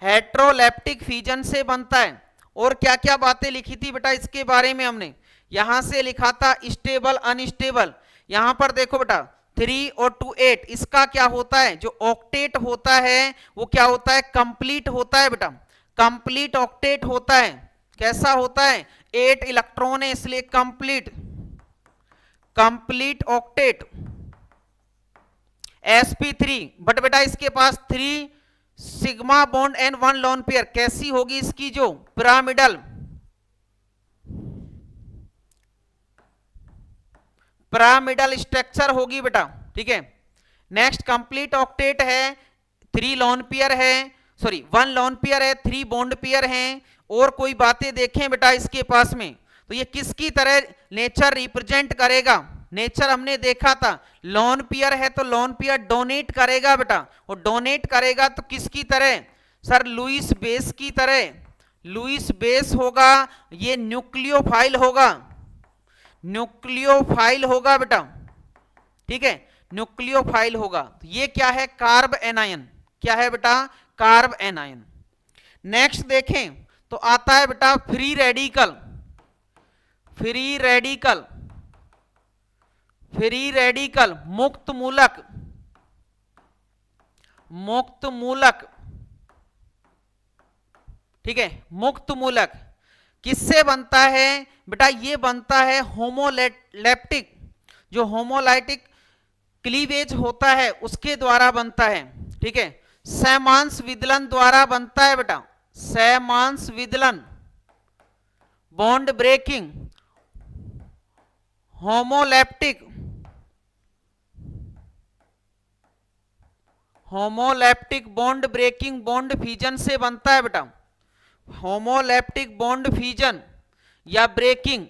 हेट्रोलैप्टिक फ्यूजन से बनता है। और क्या क्या बातें लिखी थी बेटा इसके बारे में, हमने यहां से लिखा था स्टेबल अनस्टेबल। यहां पर देखो बेटा 3 और 2 8, इसका क्या होता है, जो ऑक्टेट होता है वो क्या होता है, कंप्लीट होता है बेटा, कंप्लीट ऑक्टेट होता है। कैसा होता है, 8 इलेक्ट्रॉन है इसलिए complete, complete octet sp3। But बेटा इसके पास 3 sigma bond and 1 lone pair, कैसी होगी इसकी जो पिरामिडल, पिरामिडल स्ट्रक्चर होगी बेटा, ठीक है। नेक्स्ट कंप्लीट ऑक्टेट है, 3 लोन पेयर है, सॉरी 1 लोन पेयर है, 3 बॉन्ड पेयर हैं। और कोई बातें देखें बेटा इसके पास में, तो ये किसकी तरह नेचर रिप्रेजेंट करेगा, नेचर हमने देखा था, लोन पेयर है तो लोन पेयर डोनेट करेगा बेटा, और डोनेट करेगा तो किसकी तरह सर, लुईस बेस की तरह, लुईस बेस होगा। ये न्यूक्लियोफाइल होगा, न्यूक्लियोफाइल होगा बेटा, ठीक है, न्यूक्लियोफाइल होगा। तो ये क्या है, कार्ब एनायन, क्या है बेटा, कार्ब एनायन। नेक्स्ट देखें तो आता है बेटा free radical, free radical, free radical मुक्त मूलक, मुक्त मूलक, ठीक है, मुक्त मूलक किससे बनता है बेटा, ये बनता है होमोलैप्टिक, जो होमोलाइटिक क्लीवेज होता है उसके द्वारा बनता है, ठीक है। सैमांस विदलन द्वारा बनता है बेटा, सैमांस विदलन, bond breaking, homolytic, homolytic bond breaking bond fusion से बनता है बेटा। होमोलैप्टिक बॉन्ड फ्यूजन या ब्रेकिंग,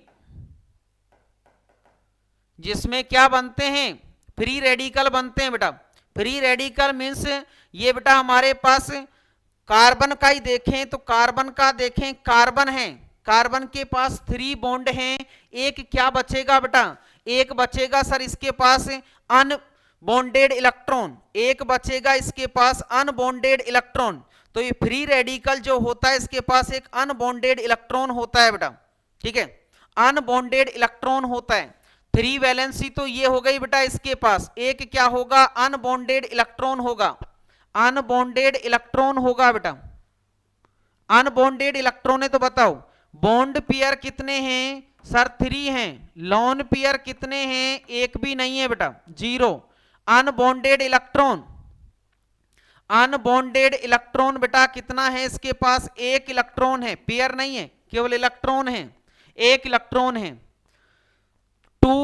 जिसमें क्या बनते हैं, फ्री रेडिकल बनते हैं बेटा। फ्री रेडिकल मीन्स ये बेटा हमारे पास कार्बन का ही देखें तो कार्बन का देखें, कार्बन है, कार्बन के पास 3 बॉन्ड हैं, एक क्या बचेगा बेटा, एक बचेगा सर इसके पास अनबॉन्डेड इलेक्ट्रॉन, एक बचेगा इसके पास अनबॉन्डेड इलेक्ट्रॉन। तो ये फ्री रेडिकल जो होता है इसके पास एक अनबॉन्डेड इलेक्ट्रॉन होता है बेटा, ठीक है, अनबॉन्डेड इलेक्ट्रॉन होता है। 3 वैलेंसी तो ये हो गई बेटा इसके पास, एक क्या होगा, अनबॉन्डेड इलेक्ट्रॉन होगा, अनबॉन्डेड इलेक्ट्रॉन होगा बेटा। अनबॉन्डेड इलेक्ट्रॉन है तो बताओ बॉन्ड पेयर कितने हैं सर, 3 हैं। लोन पेयर कितने हैं, एक भी नहीं है बेटा, 0। अनबॉन्डेड इलेक्ट्रॉन, अनबॉन्डेड इलेक्ट्रॉन बेटा कितना है इसके पास, 1 इलेक्ट्रॉन है, पेयर नहीं है, केवल इलेक्ट्रॉन है, 1 इलेक्ट्रॉन है। 2,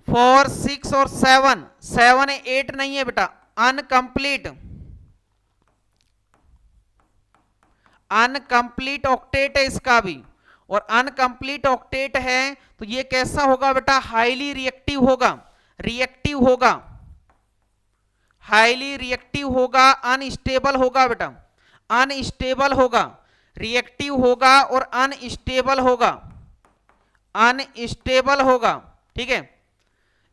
4, 6 और 7, 7 है, 8 नहीं है बेटा, अनकंप्लीट, अनकंप्लीट ऑक्टेट है इसका भी। और अनकंप्लीट ऑक्टेट है तो ये कैसा होगा बेटा, हाईली रिएक्टिव होगा, रिएक्टिव होगा, हाईली रिएक्टिव होगा, अनस्टेबल होगा बेटा, अनस्टेबल होगा, रिएक्टिव होगा और अनस्टेबल होगा, अनस्टेबल होगा, ठीक है।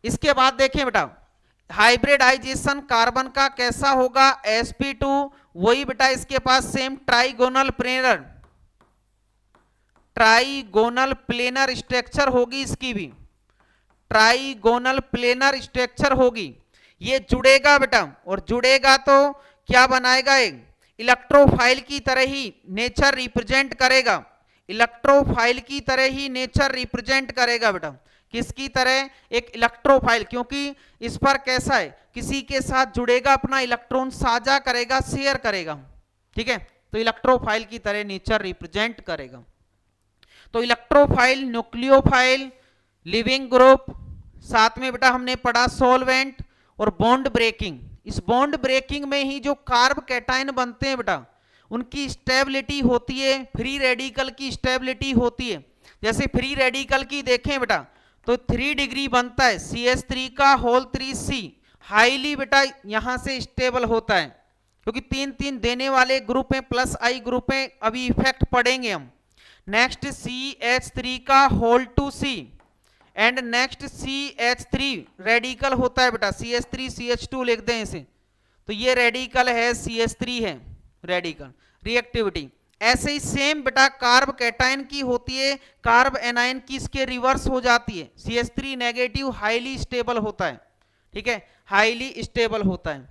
इसके बाद देखें बेटा हाइब्रिडाइजेशन कार्बन का कैसा होगा, sp2, वही बेटा इसके पास same trigonal planar, trigonal planar structure होगी इसकी भी, ट्राइगोनल प्लेनर स्ट्रक्चर होगी। ये जुड़ेगा बेटा, और जुड़ेगा तो क्या बनाएगा, एक इलेक्ट्रोफाइल की तरह ही नेचर रिप्रेजेंट करेगा, इलेक्ट्रोफाइल की तरह ही नेचर रिप्रेजेंट करेगा बेटा, किसकी तरह, एक इलेक्ट्रोफाइल, क्योंकि इस पर कैसा है, किसी के साथ जुड़ेगा, अपना इलेक्ट्रॉन साझा करेगा, शेयर करेगा, ठीक है, तो इलेक्ट्रोफाइल की तरह नेचर रिप्रेजेंट करेगा। तो इलेक्ट्रोफाइल, न्यूक्लियोफाइल, लिविंग ग्रुप, साथ में बेटा हमने पढ़ा सॉल्वेंट और बॉन्ड ब्रेकिंग। इस बॉन्ड ब्रेकिंग में ही जो कार्ब कैटायन बनते हैं बेटा उनकी स्टेबिलिटी होती है, फ्री रेडिकल की स्टेबिलिटी होती है। जैसे फ्री रेडिकल की देखें बेटा तो 3 डिग्री बनता है, CH3 का होल 3C, हाईली बेटा यहां से स्टेबल होता है, क्योंकि 3 देने वाले ग्रुप हैं, प्लस I ग्रुप हैं, अभी इफेक्ट पढ़ेंगे हम। नेक्स्ट CH3 का whole 2C and next CH3 radical होता है बेटा, CH3 CH2 लिख दें इसे, तो ये रेडिकल है, CH3 है रेडिकल, रिएक्टिविटी। ऐसे ही सेम बेटा कार्ब कैटायन की होती है, कार्ब एनायन की इसके रिवर्स हो जाती है, CH3 नेगेटिव हाईली स्टेबल होता है, ठीक है, हाईली स्टेबल होता है।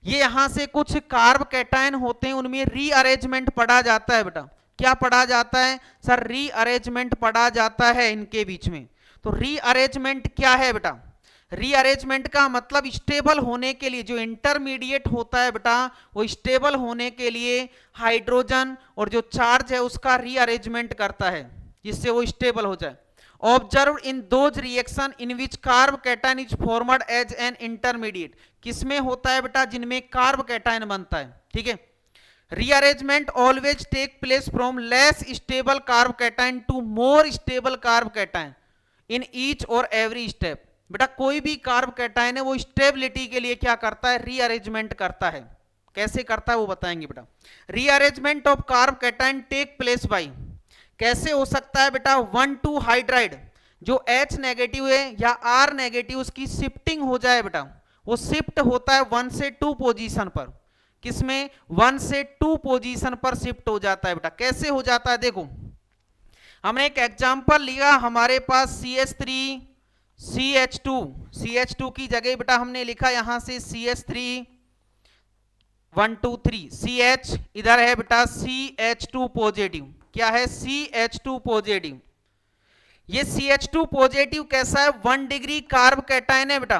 ये यहां से कुछ कार्ब कैटायन होते हैं, उनमें रीअरेंजमेंट पढ़ा जाता है बेटा, क्या पढ़ा जाता है सर, रीअरेंजमेंट पढ़ा जाता है इनके बीच में। तो रीअरेंजमेंट क्या है बेटा, रीअरेंजमेंट का मतलब स्टेबल होने के लिए, जो इंटरमीडिएट होता है बेटा वो स्टेबल होने के लिए हाइड्रोजन और जो चार्ज है उसका रीअरेंजमेंट करता है जिससे वो स्टेबल हो जाए। Observe in those reaction in which carbocation is formed as an intermediate, किसमें होता है बेटा, जिनमें कार्ब कैटायन बनता है, ठीक है। Rearrangement always take place from less stable carbocation to more stable carbocation in each और एवरी स्टेप। बेटा कोई भी कार्ब कैटायन है वो स्टेबिलिटी के लिए क्या करता है, रीअरेंजमेंट करता है, कैसे करता है वो बताएंगे बेटा। Rearrangement of carbocation take place by, कैसे हो सकता है बेटा, 1,2 हाइड्राइड जो H नेगेटिव है या R नेगेटिव उसकी शिफ्टिंग हो जाए बेटा, वो शिफ्ट होता है 1 से 2 पोजीशन पर, किसमें 1 से 2 पोजीशन पर शिफ्ट हो जाता है बेटा। कैसे हो जाता है देखो, हमने एक एग्जांपल लिया, हमारे पास CH3 CH2, CH2 की जगह बेटा हमने लिखा यहां से CH3 1 2 3 CH, इधर है बेटा CH2 पॉजिटिव, क्या है CH2 पॉजिटिव। ये CH2 पॉजिटिव कैसा है, 1 डिग्री कार्ब कैटायन है बेटा,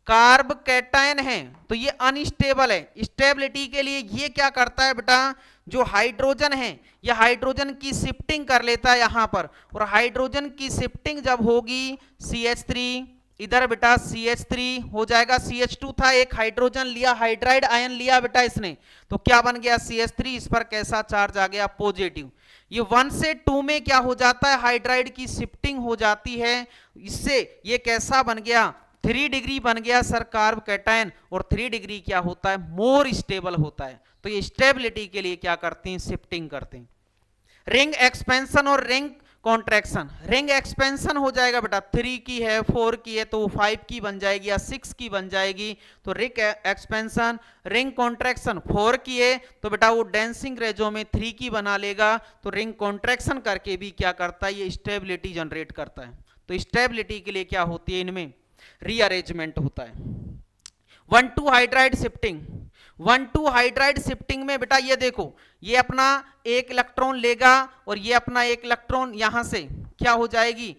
कार्ब कैटायन है तो ये अनस्टेबल है। स्टेबिलिटी के लिए ये क्या करता है बेटा, जो हाइड्रोजन है यह हाइड्रोजन की शिफ्टिंग कर लेता है यहां पर, और हाइड्रोजन की शिफ्टिंग जब होगी CH3, इधर बेटा CH3 हो जाएगा, CH2 था, एक हाइड्रोजन लिया, हाइड्राइड आयन लिया बेटा इसने, तो क्या बन गया CH3, इस पर कैसा चार्ज आ गया, पॉजिटिव। ये 1 से 2 में क्या हो जाता है, हाइड्राइड की शिफ्टिंग हो जाती है, इससे ये कैसा बन गया, 3 डिग्री बन गया सर कार्ब कैटायन, और 3 डिग्री क्या होता है, मोर स्टेबल होता है। तो ये स्टेबिलिटी के लिए क्या करते हैं, शिफ्टिंग करते हैं। रिंग एक्सपेंशन और रिंग कॉन्ट्रैक्शन, रिंग एक्सपेंशन हो जाएगा बेटा, 3 की है, 4 की है तो 5 की बन जाएगी या 6 की बन जाएगी, तो रिंग एक्सपेंशन। रिंग कॉन्ट्रैक्शन 4 की है तो बेटा वो डेंसिंग रेजो में 3 की बना लेगा, तो रिंग कॉन्ट्रैक्शन करके भी क्या करता है, ये स्टेबिलिटी जनरेट करता है। तो स्टेबिलिटी के लिए क्या होती है, इनमें रीअरेंजमेंट होता है। 1,2 हाइड्राइड शिफ्टिंग, 1,2 हाइड्राइड शिफ्टिंग में बेटा ये देखो, ये अपना एक इलेक्ट्रॉन लेगा और ये अपना एक इलेक्ट्रॉन यहां से क्या हो जाएगी,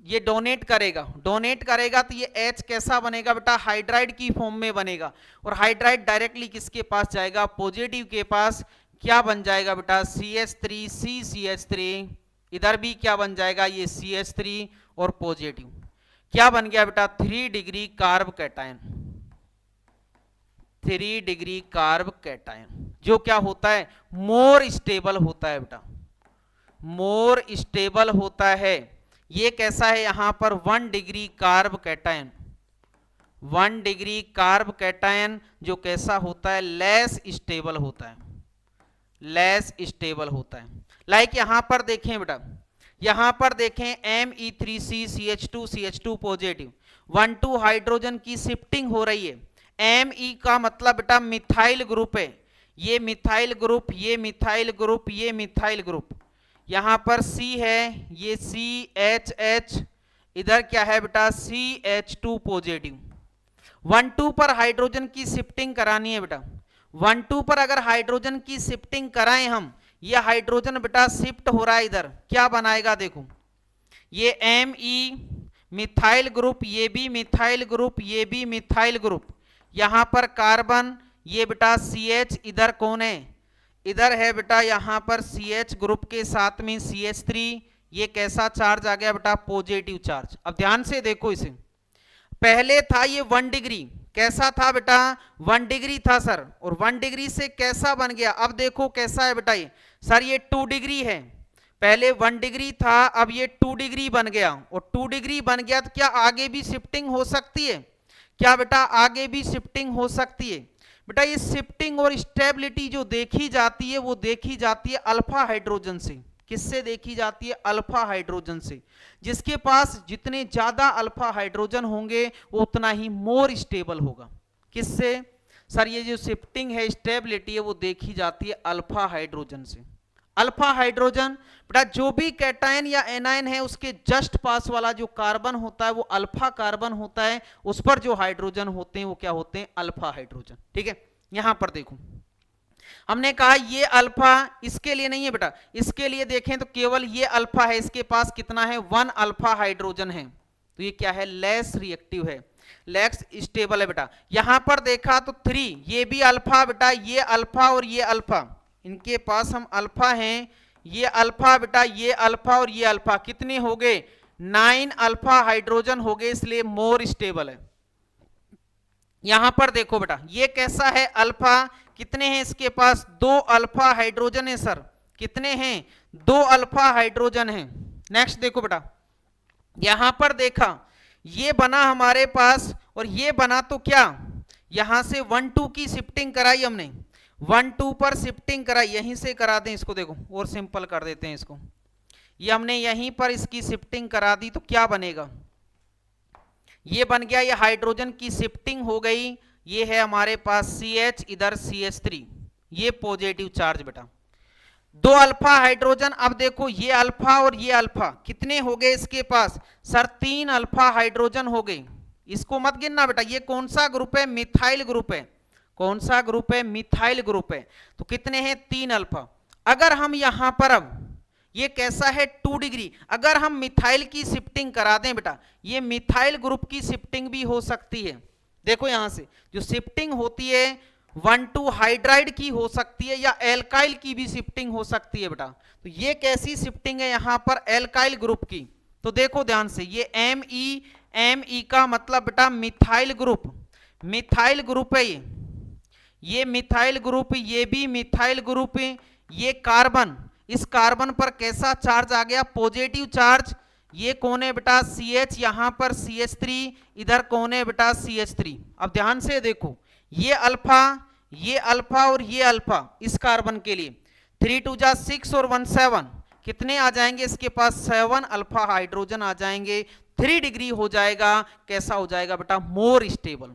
ये डोनेट करेगा, डोनेट करेगा तो ये H कैसा बनेगा बेटा, हाइड्राइड की फॉर्म में बनेगा, और हाइड्राइड डायरेक्टली किसके पास जाएगा, पॉजिटिव के पास, क्या बन जाएगा बेटा CH3 CCH3, इधर भी क्या बन जाएगा, ये CH3 और पॉजिटिव, क्या बन गया बेटा 3 degree carb cation, 3 degree carb cation, जो क्या होता है, मोर स्टेबल होता है बेटा, मोर स्टेबल होता है। ये कैसा है यहां पर 1 degree carb cation, 1 degree carb cation जो कैसा होता है, लेस स्टेबल होता है, लेस स्टेबल होता है। लाइक यहां पर देखें बेटा, यहां पर देखें Me3CCH2 पॉजिटिव, 1,2 हाइड्रोजन की शिफ्टिंग हो रही है, Me का मतलब बेटा मिथाइल ग्रुप है, ये मिथाइल ग्रुप, ये मिथाइल ग्रुप, ये मिथाइल ग्रुप, यहां पर C है, ये CHH, इधर क्या है बेटा CH2 पॉजिटिव। 1,2 पर हाइड्रोजन की शिफ्टिंग करानी है बेटा, 1,2 पर अगर हाइड्रोजन की शिफ्टिंग कराएं हम, ये हाइड्रोजन बेटा शिफ्ट हो रहा है इधर, क्या बनाएगा देखो, ये Me मिथाइल ग्रुप, ये भी मिथाइल ग्रुप, ये भी मिथाइल ग्रुप, यहां पर कार्बन, ये बेटा CH, इधर कौन है, इधर है बेटा यहां पर CH ग्रुप के साथ में CH3, ये कैसा चार्ज आ गया बेटा, पॉजिटिव चार्ज। अब ध्यान से देखो इसे, पहले था ये 1 डिग्री, कैसा था बेटा 1 डिग्री था सर, और 1 डिग्री से कैसा बन गया, अब देखो कैसा है बेटा, ये सर ये 2 डिग्री है, पहले 1 डिग्री था, अब ये 2 डिग्री बन गया, और 2 डिग्री बन गया तो क्या आगे भी शिफ्टिंग हो सकती है, क्या बेटा आगे भी शिफ्टिंग हो सकती है। बेटा ये शिफ्टिंग और स्टेबिलिटी जो देखी जाती है वो देखी जाती है अल्फा हाइड्रोजन से, किससे देखी जाती है, अल्फा हाइड्रोजन से, जिसके पास जितने ज्यादा अल्फा हाइड्रोजन होंगे वो उतना ही मोर स्टेबल होगा। किससे सर, ये जो शिफ्टिंग है स्टेबिलिटी है वो देखी जाती है अल्फा हाइड्रोजन से। अल्फा हाइड्रोजन बेटा जो भी कैटायन या एनायन है उसके जस्ट पास वाला जो कार्बन होता है वो अल्फा कार्बन होता है, उस पर जो हाइड्रोजन होते हैं वो क्या होते हैं, अल्फा हाइड्रोजन। ठीक है, यहां पर देखो हमने कहा ये अल्फा, इसके लिए नहीं है बेटा, इसके लिए देखें तो केवल ये अल्फा है, इसके पास कितना है 1 अल्फा हाइड्रोजन है, तो ये क्या है, लेस रिएक्टिव है, लेस स्टेबल है बेटा। यहां पर देखा तो 3, ये भी अल्फा बेटा, ये अल्फा और ये अल्फा, इनके पास हम अल्फा हैं, ये अल्फा बेटा, ये अल्फा और ये अल्फा, कितने हो गए 9 अल्फा हाइड्रोजन हो गए, इसलिए मोर स्टेबल है। यहां पर देखो बेटा ये कैसा है, अल्फा, कितने हैं इसके पास 2 अल्फा हाइड्रोजन है सर, कितने हैं 2 अल्फा हाइड्रोजन हैं। नेक्स्ट देखो बेटा, यहां पर देखा ये बना हमारे पास, और ये बना तो क्या, यहां से 1,2 की शिफ्टिंग कराई हमने, 1,2 पर शिफ्टिंग कराई, यहीं से करा दें इसको, देखो और सिंपल कर देते हैं इसको, ये हमने यहीं पर इसकी शिफ्टिंग करा दी तो क्या बनेगा, ये बन गया, ये हाइड्रोजन की शिफ्टिंग हो गई, ये है हमारे पास CH, इधर CH3, ये पॉजिटिव चार्ज बेटा, 2 अल्फा हाइड्रोजन। अब देखो ये अल्फा और ये अल्फा कितने हो गए इसके पास सर, 3 अल्फा हाइड्रोजन हो गए, इसको मत गिनना बेटा, ये कौन सा ग्रुप है, मिथाइल ग्रुप है, कौन सा ग्रुप है, मिथाइल ग्रुप है, तो कितने हैं 3 अल्फा। अगर हम यहां पर अब ये कैसा है 2 डिग्री, अगर हम मिथाइल की शिफ्टिंग करा दें बेटा, ये मिथाइल ग्रुप की शिफ्टिंग भी हो सकती है। देखो यहां से जो शिफ्टिंग होती है 1,2 हाइड्राइड की हो सकती है या एल्काइल की भी शिफ्टिंग हो सकती है बेटा। तो ये कैसी शिफ्टिंग है यहां पर एल्काइल ग्रुप की। तो देखो ध्यान से, ये एम ई का मतलब बेटा मिथाइल ग्रुप, मिथाइल ग्रुप है ये मिथाइल ग्रुप, ये भी मिथाइल ग्रुप है। ये कार्बन, इस कार्बन पर कैसा चार्ज आ गया, पॉजिटिव चार्ज। ये कौन है बेटा CH, यहां पर CH3, इधर कौन है बेटा CH3। अब ध्यान से देखो, ये अल्फा और ये अल्फा इस कार्बन के लिए 3 2 जा 6 और 1 7, कितने आ जाएंगे इसके पास 7 अल्फा हाइड्रोजन आ जाएंगे। 3 डिग्री हो जाएगा, कैसा हो जाएगा बेटा मोर स्टेबल।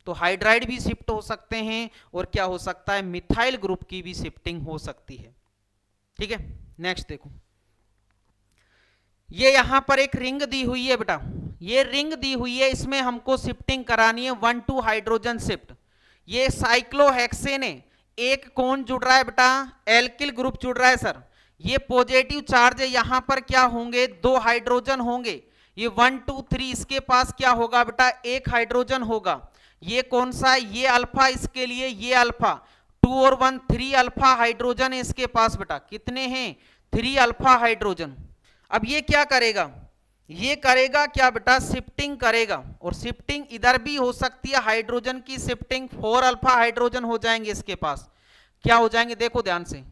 तो हाइड्राइड भी शिफ्ट हो सकते हैं और क्या हो सकता है मिथाइल ग्रुप की भी शिफ्टिंग हो सकती है। ठीक है, नेक्स्ट देखो, ये यहां पर एक रिंग दी हुई है बेटा, ये रिंग दी हुई है, इसमें हमको शिफ्टिंग करानी है 1,2 हाइड्रोजन शिफ्ट। ये साइक्लोहेक्सेन है, एक कौन जुड़ रहा है बेटा एल्किल ग्रुप जुड़ रहा है सर। ये पॉजिटिव चार्ज है, यहां पर क्या होंगे 2 हाइड्रोजन होंगे। ये 1 2 3 इसके पास क्या होगा बेटा 1 हाइड्रोजन होगा। ये कौन सा है, ये अल्फा, इसके लिए ये अल्फा 2 और 1 3 अल्फा हाइड्रोजन है इसके पास बेटा, कितने हैं 3 अल्फा हाइड्रोजन। अब ये क्या करेगा, ये करेगा क्या बेटा शिफ्टिंग करेगा, और शिफ्टिंग इधर भी हो सकती है, हाइड्रोजन की शिफ्टिंग 4 अल्फा हाइड्रोजन हो जाएंगे इसके पास, क्या हो जाएंगे देखो ध्यान से,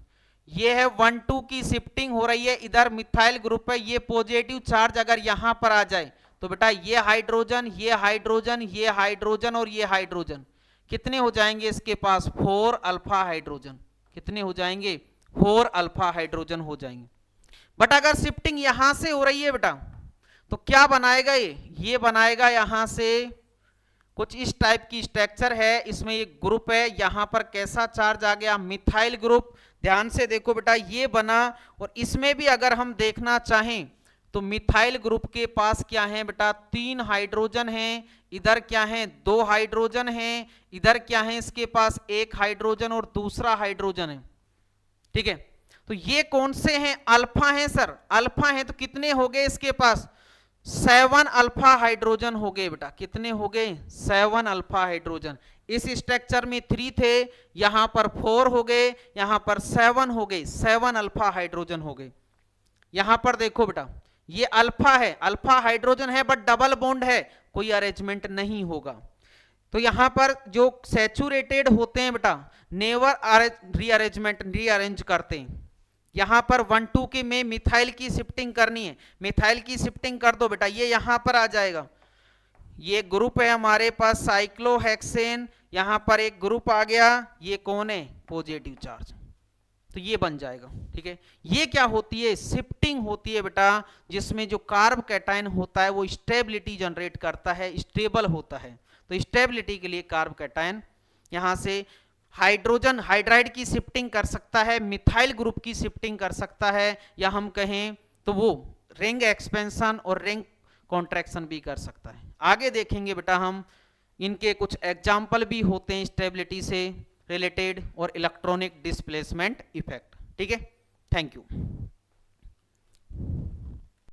ये है 1 2 की शिफ्टिंग हो रही है, इधर मिथाइल ग्रुप है, ये पॉजिटिव चार्ज अगर यहां पर आ जाए तो बेटा ये हाइड्रोजन, ये हाइड्रोजन, ये हाइड्रोजन और ये हाइड्रोजन, कितने हो जाएंगे इसके पास 4 अल्फा हाइड्रोजन, कितने हो जाएंगे 4 अल्फा हाइड्रोजन हो जाएंगे। बट अगर शिफ्टिंग यहां से हो रही है बेटा तो क्या बनाएगा ये बनाएगा यहां से कुछ इस टाइप की स्ट्रक्चर है, इसमें एक ग्रुप है, यहां पर कैसा चार्ज आ गया मिथाइल ग्रुप। ध्यान से देखो बेटा ये बना, और इसमें भी अगर हम देखना चाहें तो मिथाइल ग्रुप के पास क्या है बेटा 3 हाइड्रोजन हैं, इधर क्या है 2 हाइड्रोजन हैं, इधर क्या है इसके पास 1 हाइड्रोजन और दूसरा हाइड्रोजन है। ठीक है, तो ये कौन से हैं अल्फा हैं सर, अल्फा हैं, तो कितने हो गए इसके पास 7 अल्फा हाइड्रोजन हो गए बेटा, कितने हो गए 7 अल्फा हाइड्रोजन। इस स्ट्रक्चर में 3 थे, यहां पर 4 हो गए, यहां पर 7 हो गए, 7 अल्फा हाइड्रोजन हो गए। यहां पर देखो बेटा ये अल्फा है, अल्फा हाइड्रोजन है बट डबल बॉन्ड है, कोई अरेंजमेंट नहीं होगा। तो यहां पर जो सैचुरेटेड होते हैं बेटा नेवर रीअरेंज करते हैं। यहां पर 1 2 के में मिथाइल की शिफ्टिंग करनी है, मिथाइल की शिफ्टिंग कर दो बेटा, ये यहां पर आ जाएगा, ये ग्रुप है हमारे पास साइक्लोहेक्सेन, यहां पर एक ग्रुप आ गया, ये कौन है पॉजिटिव चार्ज, तो ये बन जाएगा। ठीक है, ये क्या होती है शिफ्टिंग होती है बेटा, जिसमें जो कार्ब कैटायन होता है वो स्टेबिलिटी जनरेट करता है, स्टेबल होता है। तो स्टेबिलिटी के लिए कार्ब कैटायन यहां से हाइड्रोजन हाइड्राइड की शिफ्टिंग कर सकता है, मिथाइल ग्रुप की शिफ्टिंग कर सकता है, या हम कहें तो वो रिंग एक्सपेंशन और रिंग कॉन्ट्रैक्शन भी कर सकता है। आगे देखेंगे बेटा हम इनके कुछ एग्जाम्पल भी होते हैं स्टेबिलिटी से रिलेटेड और इलेक्ट्रॉनिक डिस्प्लेसमेंट इफेक्ट। ठीक है, थैंक यू।